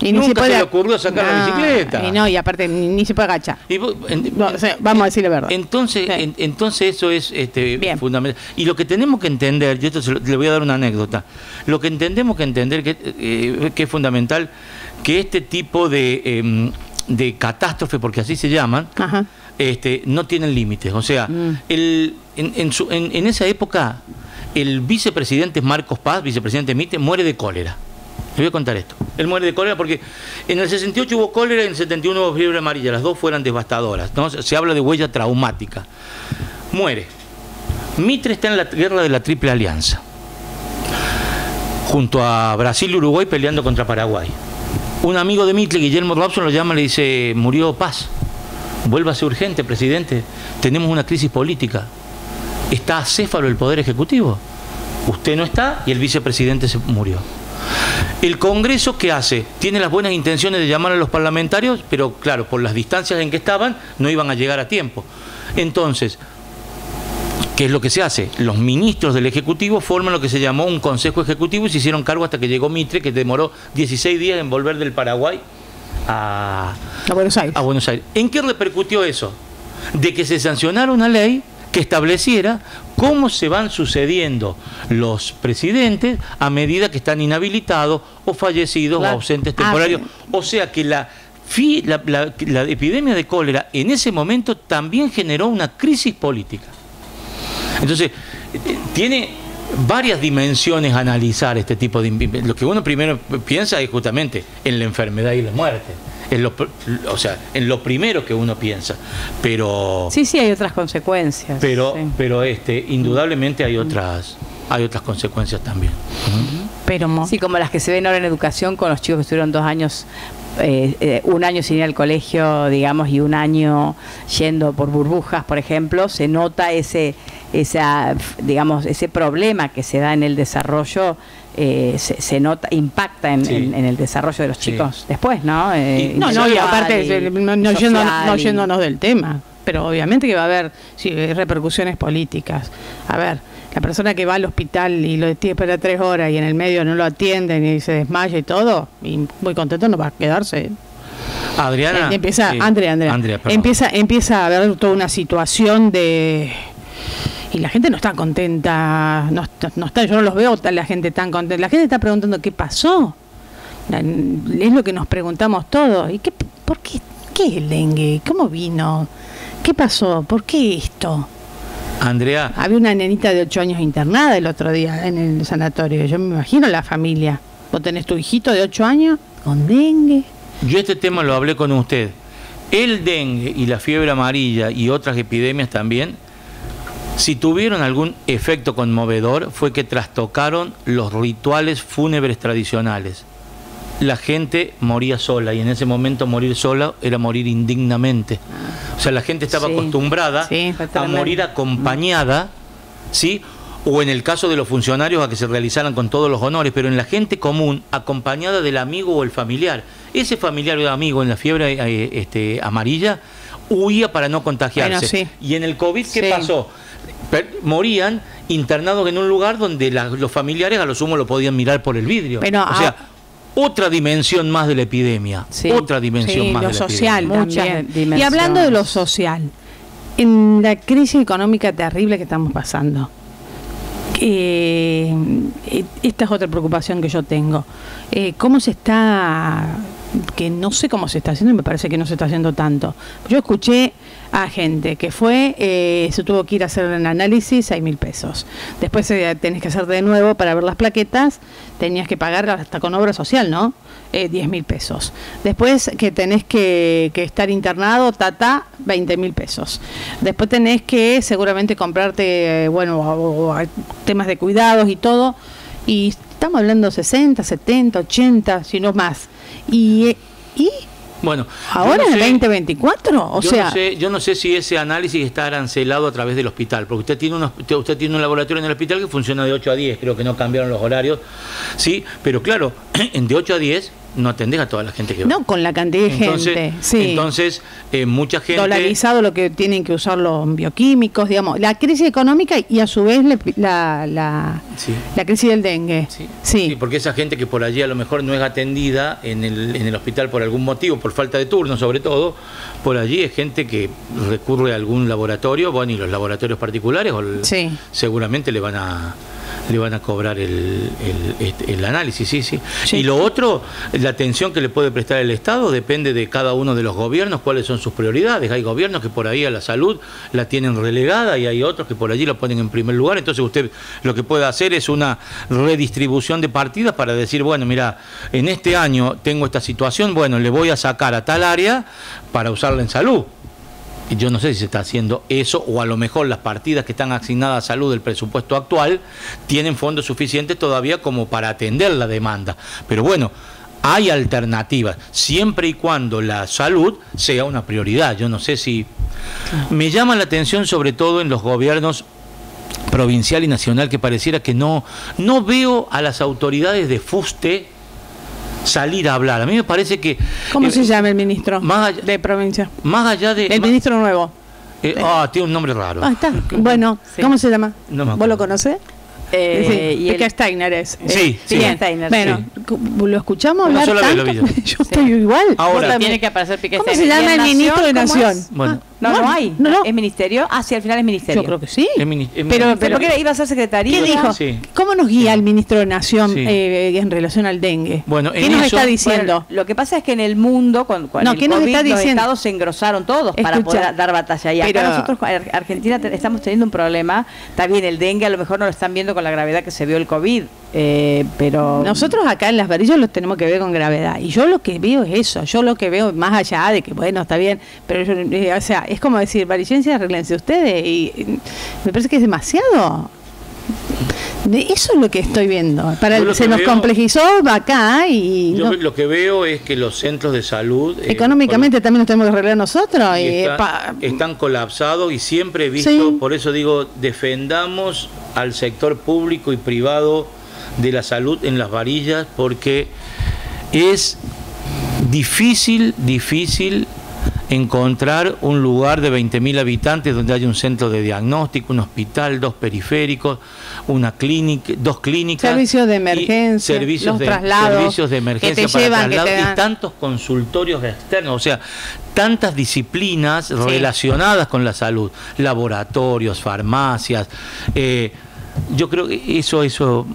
nunca se le ocurrió sacar la bicicleta. Y aparte ni se puede agachar. Vamos a decir la verdad. Entonces eso es fundamental. Y lo que tenemos que entender, yo esto le voy a dar una anécdota, lo que tenemos que entender que es fundamental, que este tipo de catástrofe, porque así se llaman, no tienen límites. O sea, en esa época, el vicepresidente Marcos Paz, vicepresidente Mitre, muere de cólera. Le voy a contar esto. Él muere de cólera porque en el 68 hubo cólera y en el 71 hubo fiebre amarilla. Las dos fueron devastadoras, ¿no? Se habla de huella traumática. Muere. Mitre está en la guerra de la Triple Alianza, junto a Brasil y Uruguay peleando contra Paraguay. Un amigo de Mitre, Guillermo Robson, lo llama y le dice: murió Paz, vuélvase urgente, presidente, tenemos una crisis política, está acéfalo el Poder Ejecutivo, usted no está y el vicepresidente se murió. El Congreso, ¿qué hace? Tiene las buenas intenciones de llamar a los parlamentarios, pero claro, por las distancias en que estaban, no iban a llegar a tiempo. Entonces, ¿qué es lo que se hace? Los ministros del Ejecutivo forman lo que se llamó un Consejo Ejecutivo y se hicieron cargo hasta que llegó Mitre, que demoró 16 días en volver del Paraguay a Buenos Aires. ¿En qué repercutió eso? De que se sancionara una ley que estableciera cómo se van sucediendo los presidentes a medida que están inhabilitados o fallecidos o ausentes temporarios. O sea que la epidemia de cólera en ese momento también generó una crisis política. Entonces, tiene varias dimensiones analizar este tipo de... Lo que uno primero piensa es justamente en la enfermedad y la muerte. En lo primero que uno piensa. Pero... Sí, hay otras consecuencias. Pero indudablemente hay otras consecuencias también. Pero sí, como las que se ven ahora en educación con los chicos que estuvieron 2 años, un año sin ir al colegio, digamos, y un año yendo por burbujas, por ejemplo, se nota ese problema que se da en el desarrollo, se nota, impacta en el desarrollo de los chicos después, ¿no? Y aparte, no yéndonos del tema, pero obviamente que va a haber repercusiones políticas. A ver, la persona que va al hospital y lo tiene para 3 horas y en el medio no lo atienden y se desmaya y todo, y muy contento no va a quedarse. Adriana. Andrea, empieza a haber toda una situación de... Y la gente no está contenta, yo no los veo la gente tan contenta. La gente está preguntando qué pasó. Es lo que nos preguntamos todos. ¿Y por qué? ¿Qué es el dengue? ¿Cómo vino? ¿Qué pasó? ¿Por qué esto? Andrea. Había una nenita de 8 años internada el otro día en el sanatorio. Yo me imagino la familia. Vos tenés tu hijito de 8 años con dengue. Yo este tema lo hablé con usted. El dengue y la fiebre amarilla y otras epidemias también Si tuvieron algún efecto conmovedor fue que trastocaron los rituales fúnebres tradicionales. La gente moría sola y en ese momento morir sola era morir indignamente. O sea, la gente estaba acostumbrada a morir acompañada, ¿sí? O en el caso de los funcionarios a que se realizaran con todos los honores, pero en la gente común, acompañada del amigo o el familiar. Ese familiar o amigo en la fiebre amarilla huía para no contagiarse. Y en el COVID, ¿qué pasó? Morían internados en un lugar donde los familiares a lo sumo lo podían mirar por el vidrio. O sea, otra dimensión más de la epidemia. Otra dimensión más de la social epidemia. Y hablando de lo social, en la crisis económica terrible que estamos pasando, esta es otra preocupación que yo tengo. ¿Cómo se está...? Que no sé cómo se está haciendo y me parece que no se está haciendo tanto. Yo escuché a gente que se tuvo que ir a hacer un análisis, 6.000 pesos. Después tenés que hacer de nuevo para ver las plaquetas, tenías que pagar hasta con obra social, ¿no? 10.000 pesos. Después que tenés que estar internado, 20.000 pesos. Después tenés que seguramente comprarte, temas de cuidados y todo. Y estamos hablando 60, 70, 80, si no más. Y bueno, ahora en el 2024, yo no sé si ese análisis está arancelado a través del hospital, porque usted tiene un laboratorio en el hospital que funciona de 8 a 10, creo que no cambiaron los horarios, sí, pero claro, de 8 a 10 no atendés a toda la gente que va. No, con la cantidad de gente. Entonces, mucha gente... Dolarizado lo que tienen que usar los bioquímicos, digamos. La crisis económica y a su vez la crisis del dengue. Sí, porque esa gente que por allí a lo mejor no es atendida en el hospital por algún motivo, por falta de turno sobre todo, por allí es gente que recurre a algún laboratorio, y los laboratorios particulares seguramente le van a cobrar el análisis, sí. Y lo otro, la atención que le puede prestar el Estado depende de cada uno de los gobiernos, cuáles son sus prioridades. Hay gobiernos que por ahí a la salud la tienen relegada y hay otros que por allí la ponen en primer lugar. Entonces usted lo que puede hacer es una redistribución de partidas para decir, bueno, mira, en este año tengo esta situación, le voy a sacar a tal área para usarla en salud. Y yo no sé si se está haciendo eso, o a lo mejor las partidas que están asignadas a salud del presupuesto actual tienen fondos suficientes todavía como para atender la demanda. Pero hay alternativas, siempre y cuando la salud sea una prioridad. Yo no sé si... Me llama la atención sobre todo en los gobiernos provincial y nacional, que pareciera que no veo a las autoridades de fuste salir a hablar. A mí me parece que... ¿Cómo se llama el ministro de provincia? Más allá de... El ministro nuevo. Tiene un nombre raro. Está. Bueno, ¿cómo se llama? No me acuerdo. ¿Vos lo conocés? Y el Steiner es. Sí. Steiner. Bueno, ¿lo escuchamos hablar tanto? Yo estoy igual. Ahora tiene que aparecer Piqué Steiner. ¿Cómo se llama el ministro de Nación? Bueno. No hay. No. ¿Es ministerio? Sí, al final es ministerio. Yo creo que sí. Pero ¿por qué iba a ser secretaría? ¿Qué dijo? Sí. ¿Cómo nos guía el ministro de Nación en relación al dengue? ¿Qué nos está diciendo? Lo que pasa es que en el mundo, con el ¿qué nos COVID, está los diciendo? estados se engrosaron todos para poder dar batalla. Y acá nosotros, Argentina, estamos teniendo un problema. Está bien, el dengue a lo mejor no lo están viendo con la gravedad que se vio el COVID, pero... Nosotros acá en Las Varillas los tenemos que ver con gravedad. Y yo lo que veo es eso. Yo lo que veo, más allá de que, está bien, pero es como decir, varillenses, arreglense ustedes. Y me parece que es demasiado. Eso es lo que estoy viendo. Se nos complejizó acá y... Yo lo que veo es que los centros de salud... económicamente también nos tenemos que arreglar nosotros. Están colapsados y siempre he visto, por eso digo, defendamos al sector público y privado de la salud en Las Varillas, porque es difícil encontrar un lugar de 20.000 habitantes donde haya un centro de diagnóstico, un hospital, 2 periféricos, una clínica, 2 clínicas, servicios de emergencia, servicios de emergencia y tantos consultorios externos, o sea, tantas disciplinas relacionadas con la salud, laboratorios, farmacias. Yo creo que eso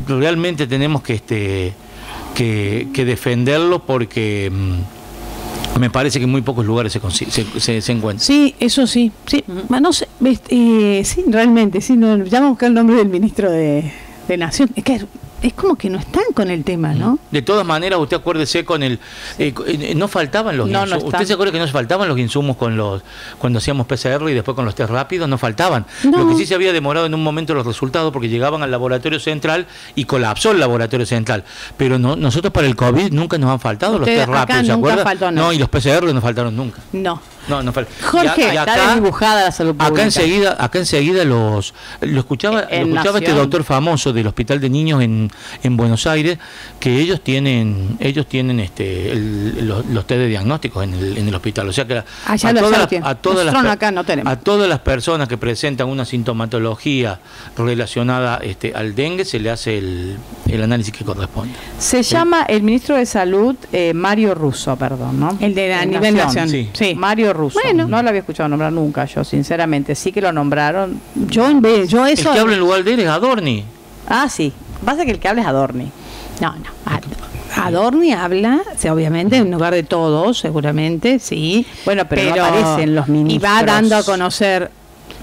realmente tenemos que defenderlo, porque me parece que en muy pocos lugares se encuentra. Sí, eso sí. No sé, sí, realmente, sí. Ya vamos a buscar el nombre del ministro de ordenación. Es que es como que no están con el tema, ¿no? De todas maneras, usted acuérdese con el... no faltaban los insumos. ¿Usted se acuerda que no se faltaban los insumos cuando hacíamos PCR y después con los test rápidos? No faltaban. No. Lo que sí se había demorado en un momento los resultados porque llegaban al laboratorio central y colapsó el laboratorio central. Pero nosotros para el COVID nunca nos han faltado los test rápidos, ¿se acuerda? Faltó, no, y los PCR no faltaron nunca. No. No falta. Jorge, y acá, está desdibujada la salud pública. Acá enseguida lo escuchaba este doctor famoso del Hospital de Niños en Buenos Aires, que ellos tienen los test de diagnósticos en el hospital. O sea que a todas las personas que presentan una sintomatología relacionada al dengue se le hace el análisis que corresponde. Se llama el ministro de Salud, Mario Russo, perdón, ¿no? El de la nivel nación. Sí. Mario Russo. Bueno. No lo había escuchado nombrar nunca yo, sinceramente. Sí que lo nombraron. Yo eso... El que habla en lugar de él es Adorni. Ah, sí. Pasa que el que habla es Adorni. No. Adorni habla, obviamente, en lugar de todos, seguramente, sí. Bueno, pero no aparecen los ministros. Y va dando a conocer...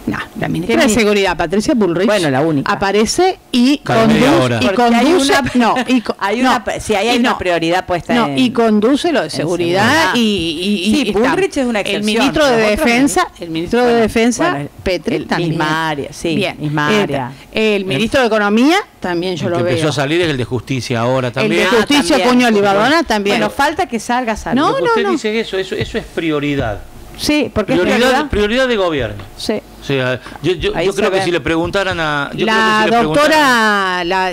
No, la ministra de Seguridad, Patricia Bullrich, bueno, la única, aparece y conduce hay una prioridad puesta y conduce lo de seguridad y Bullrich es una excepción. El ministro de Defensa, Petri, también. Misma área, sí. Bien. Misma área. El ministro de Economía también yo lo veo. Empezó a salir es el de Justicia ahora también. El de Justicia, Puño Olivadona también. Bueno, falta que salga Salud. No. Usted dice eso es prioridad. Sí, porque prioridad de gobierno. Sí. O sea, yo creo que si le preguntaran a...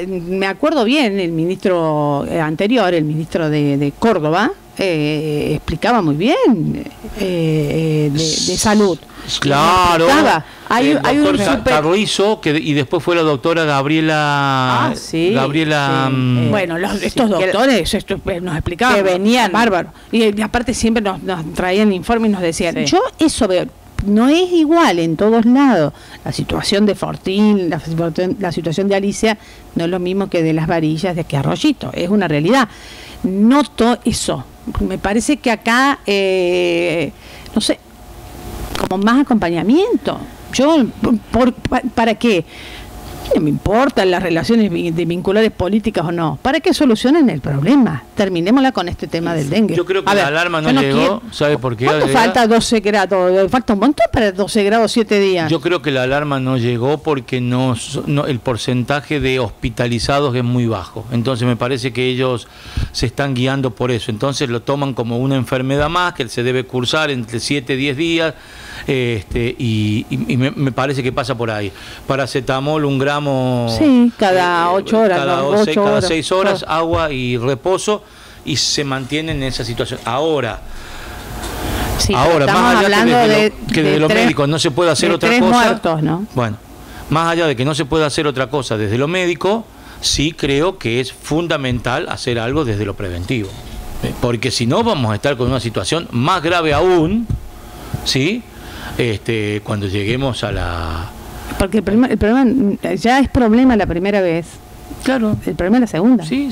me acuerdo bien, el ministro anterior, el ministro de Córdoba, explicaba muy bien de salud. Claro. Hay un Carrizo, y después fue la doctora Gabriela... Bueno, estos doctores nos explicaban. Que venían. Bárbaro. Y aparte siempre nos traían informes y nos decían, yo eso veo... No es igual en todos lados. La situación de Fortín, la situación de Alicia, no es lo mismo que de Las Varillas, de aquí a Arroyito. Es una realidad. Noto eso. Me parece que acá, no sé, como más acompañamiento. Yo, ¿para qué? No me importan las relaciones vinculares políticas o no. ¿Para que solucionen el problema? Terminémosla con este tema del dengue. Yo creo que la alarma no llegó. ¿Sabe por qué? ¿Cuánto falta? 12 grados. Falta un montón para 12 grados 7 días. Yo creo que la alarma no llegó porque el porcentaje de hospitalizados es muy bajo. Entonces me parece que ellos se están guiando por eso. Entonces lo toman como una enfermedad más que se debe cursar entre 7 y 10 días. Y me parece que pasa por ahí. Paracetamol, 1 gramo. Sí, cada 8 horas. Cada 6 horas, agua y reposo, y se mantiene en esa situación. Ahora, más allá que de los médicos no se puede hacer otra cosa. Muertos, ¿no? Bueno, más allá de que no se puede hacer otra cosa desde lo médico, sí creo que es fundamental hacer algo desde lo preventivo. Porque si no, vamos a estar con una situación más grave aún, ¿sí? Cuando lleguemos a la... Porque el problema ya es problema la primera vez. Claro. El problema es la segunda. Sí.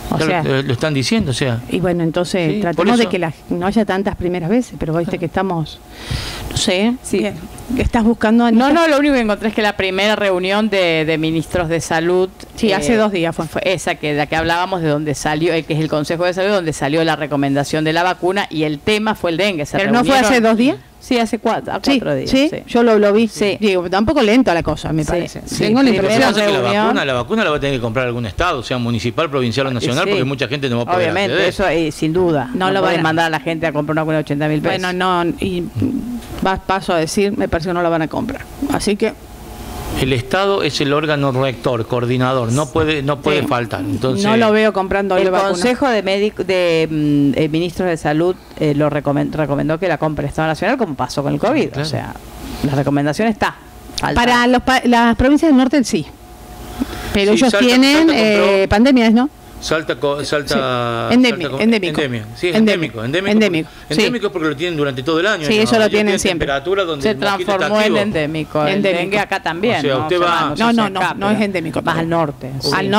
Lo están diciendo, o sea. Y bueno, entonces tratemos de que no haya tantas primeras veces, pero viste que estamos, no sé, estás buscando... No, lo único que encontré es que la primera reunión de ministros de salud... Sí, hace 2 días fue esa de la que hablábamos, de donde salió, que es el Consejo de Salud, donde salió la recomendación de la vacuna, y el tema fue el dengue. ¿Pero no fue hace 2 días? Sí, hace 4 días. Sí, yo lo vi. Sí. Digo, tampoco lento la cosa, me parece. Tengo la impresión que la vacuna la va a tener que comprar algún estado, sea municipal, provincial o nacional, porque mucha gente no va a poder obviamente, eso sin duda. No lo pueden mandar a la gente a comprar una vacuna de 80.000 pesos. Bueno, y paso a decir, me parece que no la van a comprar. Así que... El Estado es el órgano rector, coordinador, no puede faltar. Entonces, no lo veo comprando el Consejo de Ministros de Salud lo recomendó que la compre el Estado Nacional, como pasó con el COVID. Claro. O sea, la recomendación está. Para las provincias del norte sí, pero ellos tienen pandemias, ¿no? Endémico. Sí, endémico es porque lo tienen durante todo el año. Sí, eso lo tienen siempre. Temperatura donde se transformó en endémico. El dengue acá también. O sea, usted no es endémico. Vas al norte. Al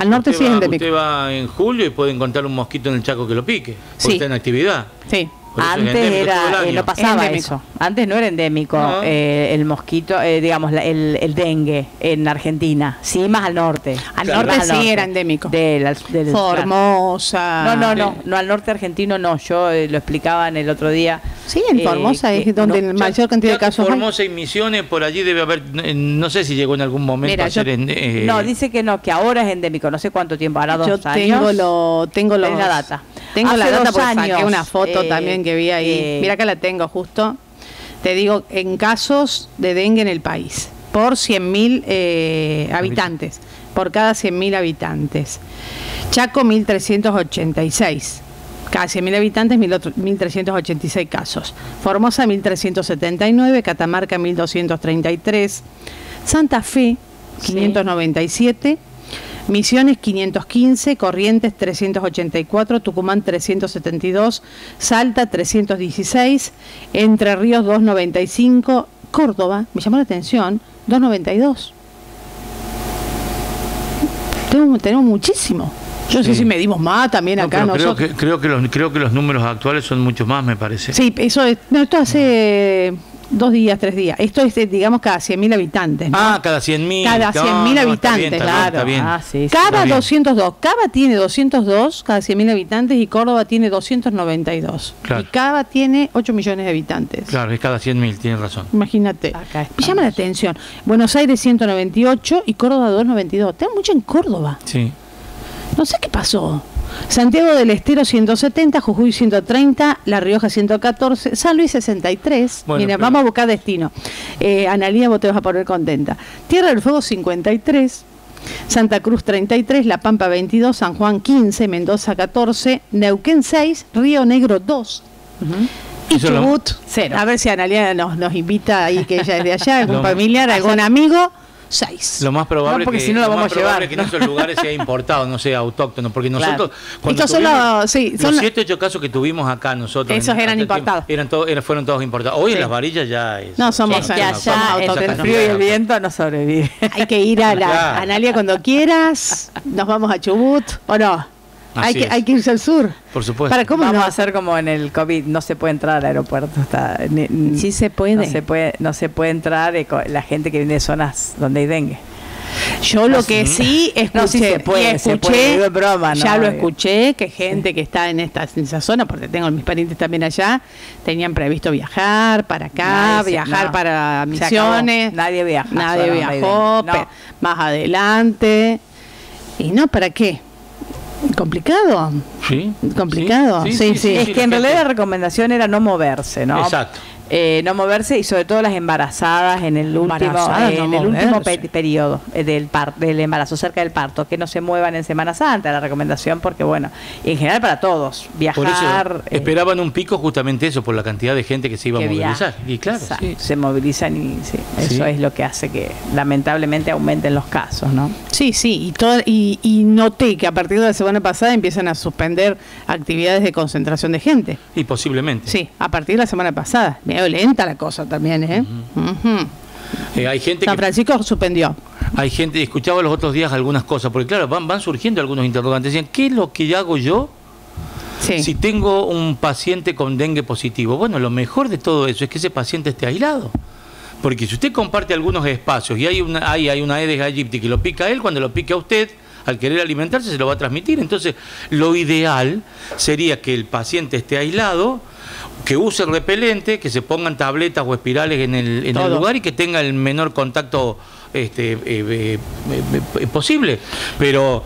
norte sí es endémico. Usted va en julio y puede encontrar un mosquito en el Chaco que lo pique, porque está en actividad. Sí. Por eso es Antes endémico todo el era, año. no pasaba Endémico. eso. Antes no era endémico No. el mosquito, digamos, el dengue en Argentina. Sí, más al norte. Al Claro. norte Más sí era endémico. Formosa. No, al norte argentino no. Yo lo explicaban el otro día. Sí, en Formosa es donde la mayor cantidad de casos hay. Formosa y Misiones, por allí debe haber, no sé si llegó en algún momento Mira, a ser No, dice que no, que ahora es endémico. No sé cuánto tiempo, hará 2 Yo años. tengo Tenés la data. Tengo la Hace data 2 porque saqué años, una foto también que vi ahí. Mira acá la tengo justo. Te digo, en casos de dengue en el país, por 100.000 habitantes, por cada 100.000 habitantes. Chaco, 1.386. Cada 100.000 habitantes, 1.386 casos. Formosa, 1.379. Catamarca, 1.233. Santa Fe, 597. Misiones 515, Corrientes 384, Tucumán 372, Salta 316, Entre Ríos 295, Córdoba, me llamó la atención, 292. Tenemos muchísimo. Yo no sé Sí. si medimos más también No, acá pero nosotros. creo que los números actuales son mucho más, me parece. Sí, eso es, no, esto hace 2 días, 3 días. Esto es, digamos, cada 100.000 habitantes, ¿no? Ah, cada 100.000. Cada 100.000 habitantes, claro. Está bien. Ah, sí, sí. Cava Está bien. 202. Cava tiene 202 cada 100.000 habitantes y Córdoba tiene 292. Claro. Y Cava tiene 8 millones de habitantes. Claro, es cada 100.000, tienes razón. Imagínate. Acá Me llama la estamos. atención. Buenos Aires 198 y Córdoba 292. Tengo mucho en Córdoba. Sí. No sé qué pasó. Santiago del Estero 170, Jujuy 130, La Rioja 114, San Luis 63. Bueno, Mira, pero- vamos a buscar destino. Analía, vos te vas a poner contenta. Tierra del Fuego 53, Santa Cruz 33, La Pampa 22, San Juan 15, Mendoza 14, Neuquén 6, Río Negro 2. Y Eso es lo- Chubut, 0. a ver si Analía nos invita ahí, que ella es de allá, algún Lo- familiar, algún amigo, 6. Lo más probable No, porque que, si no lo lo vamos más a llevar, probable que ¿no? en esos lugares sea importado, no sea autóctono, porque nosotros cuando Estos son tuvimos los- sí, son los los- 7, 8 casos que tuvimos acá nosotros, Esos eran hasta el importados. tiempo, fueron todos importados. Hoy Sí. en las varillas ya es. No, somos Es ya que es somos allá autóctonos. entre el Sacamos frío y el la- viento no sobrevive. Hay que ir a Claro. Analia cuando quieras. Nos vamos a Chubut, ¿o no? Así es. Hay que irse al sur. Por supuesto. ¿Para cómo Vamos no? a hacer como en el COVID, no se puede entrar al aeropuerto. Sí se puede. No se puede entrar la gente que viene de zonas donde hay dengue. Yo lo que sí escuché, No, sí se puede, y se escuché, puede, digo, es broma, ya ¿no? lo escuché, que gente que está en esa zona, porque tengo mis parientes también allá, tenían previsto viajar para acá, Nadie se- viajar no. para Se acabó. Misiones. Nadie viaja. Nadie Solo hay viajó, dengue. No. más adelante. ¿Y no para qué? ¿Complicado? ¿Sí? ¿Complicado? Sí, sí. Es que en realidad la recomendación era no moverse, ¿no? Exacto. No moverse y sobre todo las embarazadas en el último Embarazadas, no moverse. periodo del embarazo, cerca del parto, que no se muevan en Semana Santa, la recomendación, porque bueno, y en general para todos, Por viajar, eso esperaban un pico justamente eso, por la cantidad de gente que se iba a que movilizar. viaja. Y claro, Exacto, sí. se movilizan y sí, Sí. eso es lo que hace que lamentablemente aumenten los casos, ¿no? Sí, sí, y noté que a partir de la semana pasada empiezan a suspender actividades de concentración de gente. Y posiblemente. Sí, a partir de la semana pasada. Medio lenta la cosa también, ¿eh? Ujú. Hay gente San que Francisco suspendió. Hay gente, escuchaba los otros días algunas cosas, porque claro, van surgiendo algunos interrogantes. Decían, ¿qué es lo que hago yo Sí. si tengo un paciente con dengue positivo? Bueno, lo mejor de todo eso es que ese paciente esté aislado. Porque si usted comparte algunos espacios y hay una Aedes aegypti que lo pica a él, cuando lo pica a usted, al querer alimentarse se lo va a transmitir. Entonces, lo ideal sería que el paciente esté aislado, que use repelente, que se pongan tabletas o espirales en el Todo. lugar y que tenga el menor contacto posible. Pero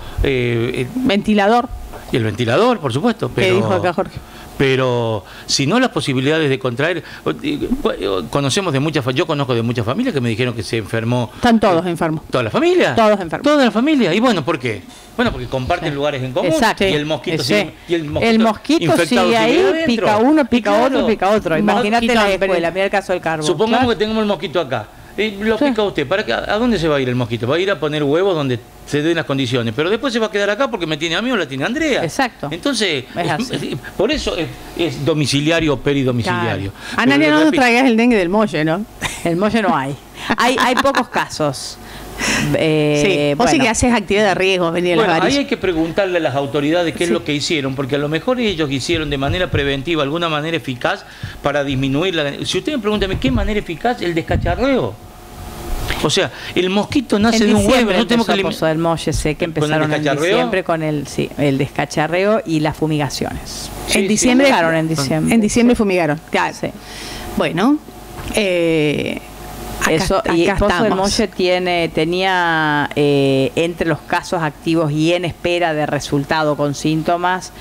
Ventilador, y el ventilador, por supuesto. que Pero, dijo acá Jorge. pero si no, las posibilidades de contraer, conocemos de muchas, yo conozco de muchas familias que me dijeron que se enfermó. Están todos enfermos. ¿Toda la familia? Todos enfermos. Toda la familia. ¿Y bueno, por qué? Bueno, porque comparten lugares en común. Exacto. Y el mosquito Sí. sigue- y El mosquito infectado sigue ahí, adentro. pica uno, pica Y otro, claro, pica otro. Imagínate Mosquito la hambre. escuela, mira el caso del carbón. Supongamos Claro. que tengamos el mosquito acá. Y lo pica usted. ¿A dónde se va a ir el mosquito? Va a ir a poner huevos donde se den las condiciones. Pero después se va a quedar acá porque me tiene a mí o la tiene Andrea. Exacto. Entonces, Es así. por eso es domiciliario o peridomiciliario. Claro. Analia, Pero no nos repito, traigas el dengue del molle, ¿no? El molle no hay. Hay pocos casos. Sí, vos sí que haces actividad de riesgo, venir a las Bueno, ahí varillas. hay que preguntarle a las autoridades qué es Sí. lo que hicieron, porque a lo mejor ellos hicieron de manera preventiva, alguna manera eficaz para disminuir la... Si usted me pregunta, ¿qué manera eficaz? El descacharreo. O sea, el mosquito nace de un huevo, no tenemos que empezó el molle, sé que empezaron en descacharreo? diciembre con el descacharreo y las fumigaciones. En Sí, diciembre, fumigaron en diciembre. En diciembre fumigaron, claro. Sí. Bueno, Eso, acá y Pozo del estamos. Molle tenía entre los casos activos y en espera de resultado con síntomas,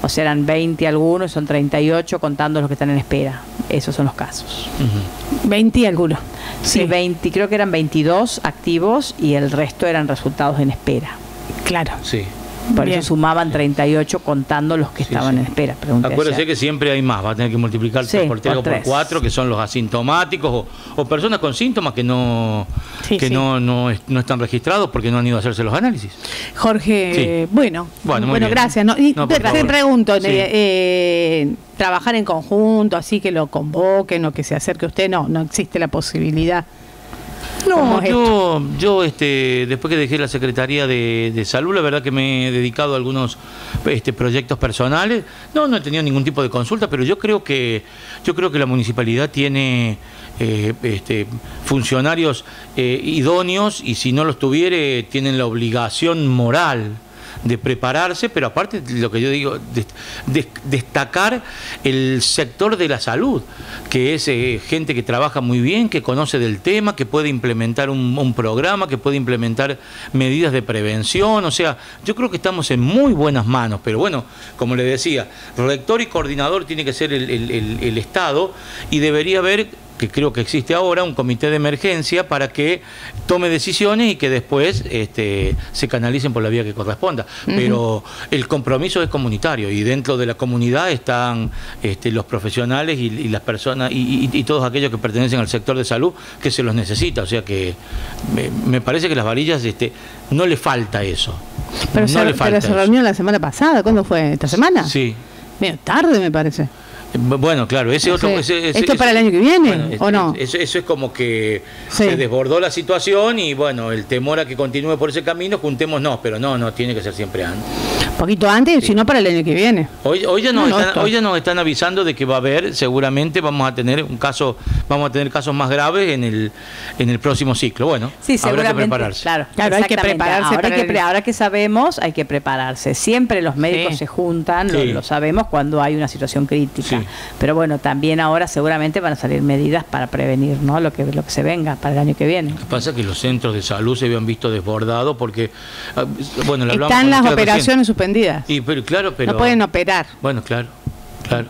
o sea, eran 20 algunos, son 38 contando los que están en espera. Esos son los casos. Ujú. 20 y algunos. Sí, 20, creo que eran 22 activos y el resto eran resultados en espera. Claro. Sí. Por Bien. eso sumaban 38 contando los que Sí, estaban sí. en espera. Pregunté Acuérdese ayer. que siempre hay más, va a tener que multiplicar Sí, por 3 o por por 4, que son los asintomáticos o personas con síntomas que no Sí, sí. no están registrados porque no han ido a hacerse los análisis. Jorge, Sí. bueno, Bueno, muy bien. gracias. ¿no? Y No, por te favor. pregunto, Sí. trabajar en conjunto, así que lo convoquen o que se acerque usted, no existe la posibilidad. ¿Cómo No, es yo después que dejé la Secretaría de Salud, la verdad que me he dedicado a algunos proyectos personales. No he tenido ningún tipo de consulta, pero yo creo que la municipalidad tiene funcionarios idóneos, y si no los tuviere, tienen la obligación moral de prepararse, pero aparte lo que yo digo, destacar el sector de la salud, que es gente que trabaja muy bien, que conoce del tema, que puede implementar un programa, que puede implementar medidas de prevención. O sea, yo creo que estamos en muy buenas manos, pero bueno, como le decía, rector y coordinador tiene que ser el Estado, y debería haber, que creo que existe ahora, un comité de emergencia para que tome decisiones y que después se canalicen por la vía que corresponda. Pero el compromiso es comunitario, y dentro de la comunidad están los profesionales y las personas y todos aquellos que pertenecen al sector de salud, que se los necesita. O sea que me parece que las varillas no le falta eso. Pero, no le falta se eso. reunió la semana pasada, ¿cuándo fue? ¿Esta semana? Sí. Medio tarde, me parece. Bueno, claro, ese otro... ¿Esto es para el año que viene o no? Eso es como que Sí. se desbordó la situación, y bueno, el temor a que continúe por ese camino, juntémonos, pero no tiene que ser siempre antes. Un poquito antes, si no para el año que viene. Hoy ya esto. hoy ya nos están avisando de que va a haber, seguramente vamos a tener casos más graves en el próximo ciclo. Bueno, Sí, habrá que seguramente. prepararse. Claro, Claro, hay que exactamente. prepararse Ahora, para ahora que sabemos, hay que prepararse. Siempre los médicos Sí. se juntan, Sí. lo sabemos cuando hay una situación crítica. Sí. Pero bueno, también ahora seguramente van a salir medidas para prevenir, ¿no? Lo que se venga para el año que viene. Lo que pasa es que los centros de salud se habían visto desbordados porque, bueno, le hablamos Están con las usted recién. operaciones suspendidas. Pero No pueden operar. Bueno, claro.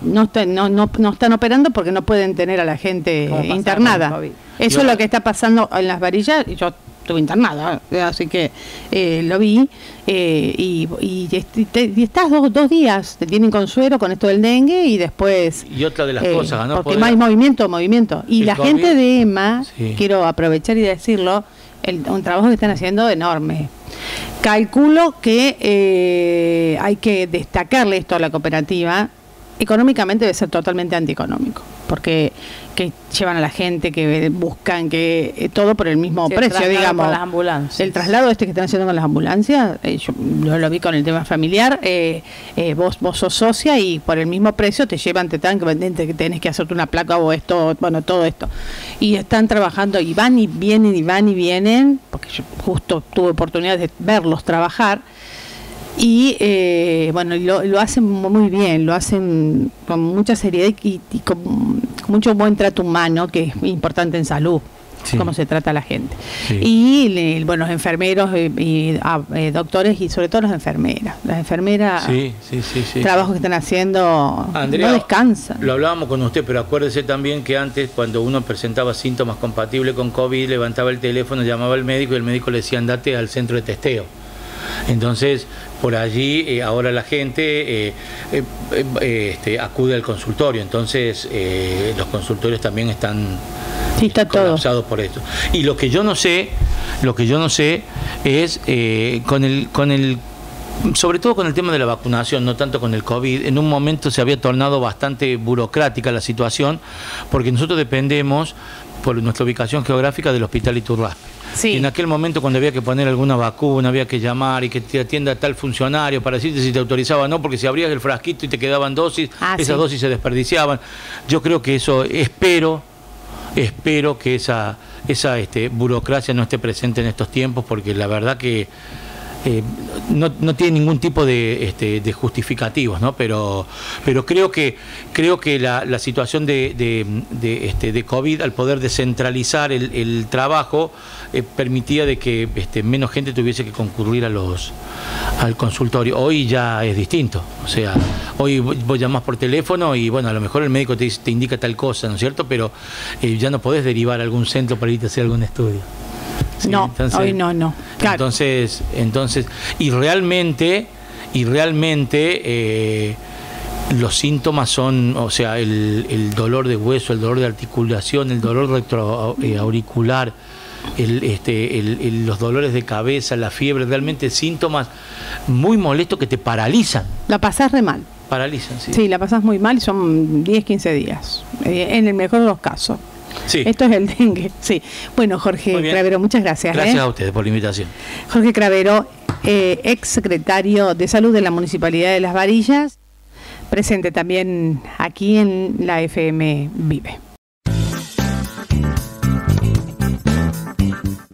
No están operando porque no pueden tener a la gente Como pasaba internada. con el COVID. Eso es lo que está pasando en las varillas. Y yo estuve internada, así que lo vi. Y estás dos días, te tienen con suero con esto del dengue, y después... Y otra de las cosas, ¿no? Porque no hay movimiento. Y El la COVID, gente de EMA, sí. quiero aprovechar y decirlo, un trabajo que están haciendo enorme. Calculo que hay que destacarle esto a la cooperativa. Económicamente debe ser totalmente antieconómico, porque que llevan a la gente, que buscan que todo por el mismo Sí, precio, traslado digamos. con las ambulancias. El traslado que están haciendo con las ambulancias, yo lo vi con el tema familiar, vos sos socia y por el mismo precio te llevan, te dan que tenés que hacerte una placa o esto, bueno, todo esto. Y están trabajando y van y vienen, porque yo justo tuve oportunidad de verlos trabajar. Y bueno, lo hacen muy bien, lo hacen con mucha seriedad y con mucho buen trato humano, que es importante en salud, Sí. cómo se trata a la gente. Sí. Y bueno, los enfermeros y doctores, y sobre todo las enfermeras. Las enfermeras, Sí. trabajos que están haciendo, Andrea, no descansan. Lo hablábamos con usted, pero acuérdese también que antes, cuando uno presentaba síntomas compatibles con COVID, levantaba el teléfono, llamaba al médico y el médico le decía: andate al centro de testeo. Entonces, por allí ahora la gente acude al consultorio. Entonces, los consultorios también están Sí, está todo. colapsados por esto. Y lo que yo no sé es con el sobre todo con el tema de la vacunación, no tanto con el COVID. En un momento se había tornado bastante burocrática la situación, porque nosotros dependemos, por nuestra ubicación geográfica, del Hospital Iturraspe. Sí. Y en aquel momento, cuando había que poner alguna vacuna, había que llamar y que te atienda tal funcionario para decirte si te autorizaba o no, porque si abrías el frasquito y te quedaban dosis, esas dosis se desperdiciaban. Yo creo que eso, espero que esa burocracia no esté presente en estos tiempos, porque la verdad que no tiene ningún tipo de justificativos, ¿no? Pero creo que la situación de COVID, al poder descentralizar el trabajo, permitía de que menos gente tuviese que concurrir al consultorio. Hoy ya es distinto, o sea, hoy vos llamás por teléfono y bueno, a lo mejor el médico te indica tal cosa, ¿no es cierto? Pero ya no podés derivar a algún centro para irte a hacer algún estudio. Sí, no, entonces, hoy no. Claro. Entonces, y realmente los síntomas son, o sea, el dolor de hueso, el dolor de articulación, el dolor retroauricular, los dolores de cabeza, la fiebre, realmente síntomas muy molestos que te paralizan. La pasás re mal. Paralizan, sí. Sí, la pasás muy mal y son 10, 15 días, en el mejor de los casos. Sí. Esto es el dengue, sí. Bueno, Jorge Cravero, muchas gracias. Gracias a ustedes por la invitación. Jorge Cravero, ex secretario de Salud de la Municipalidad de Las Varillas, presente también aquí en la FM Vive.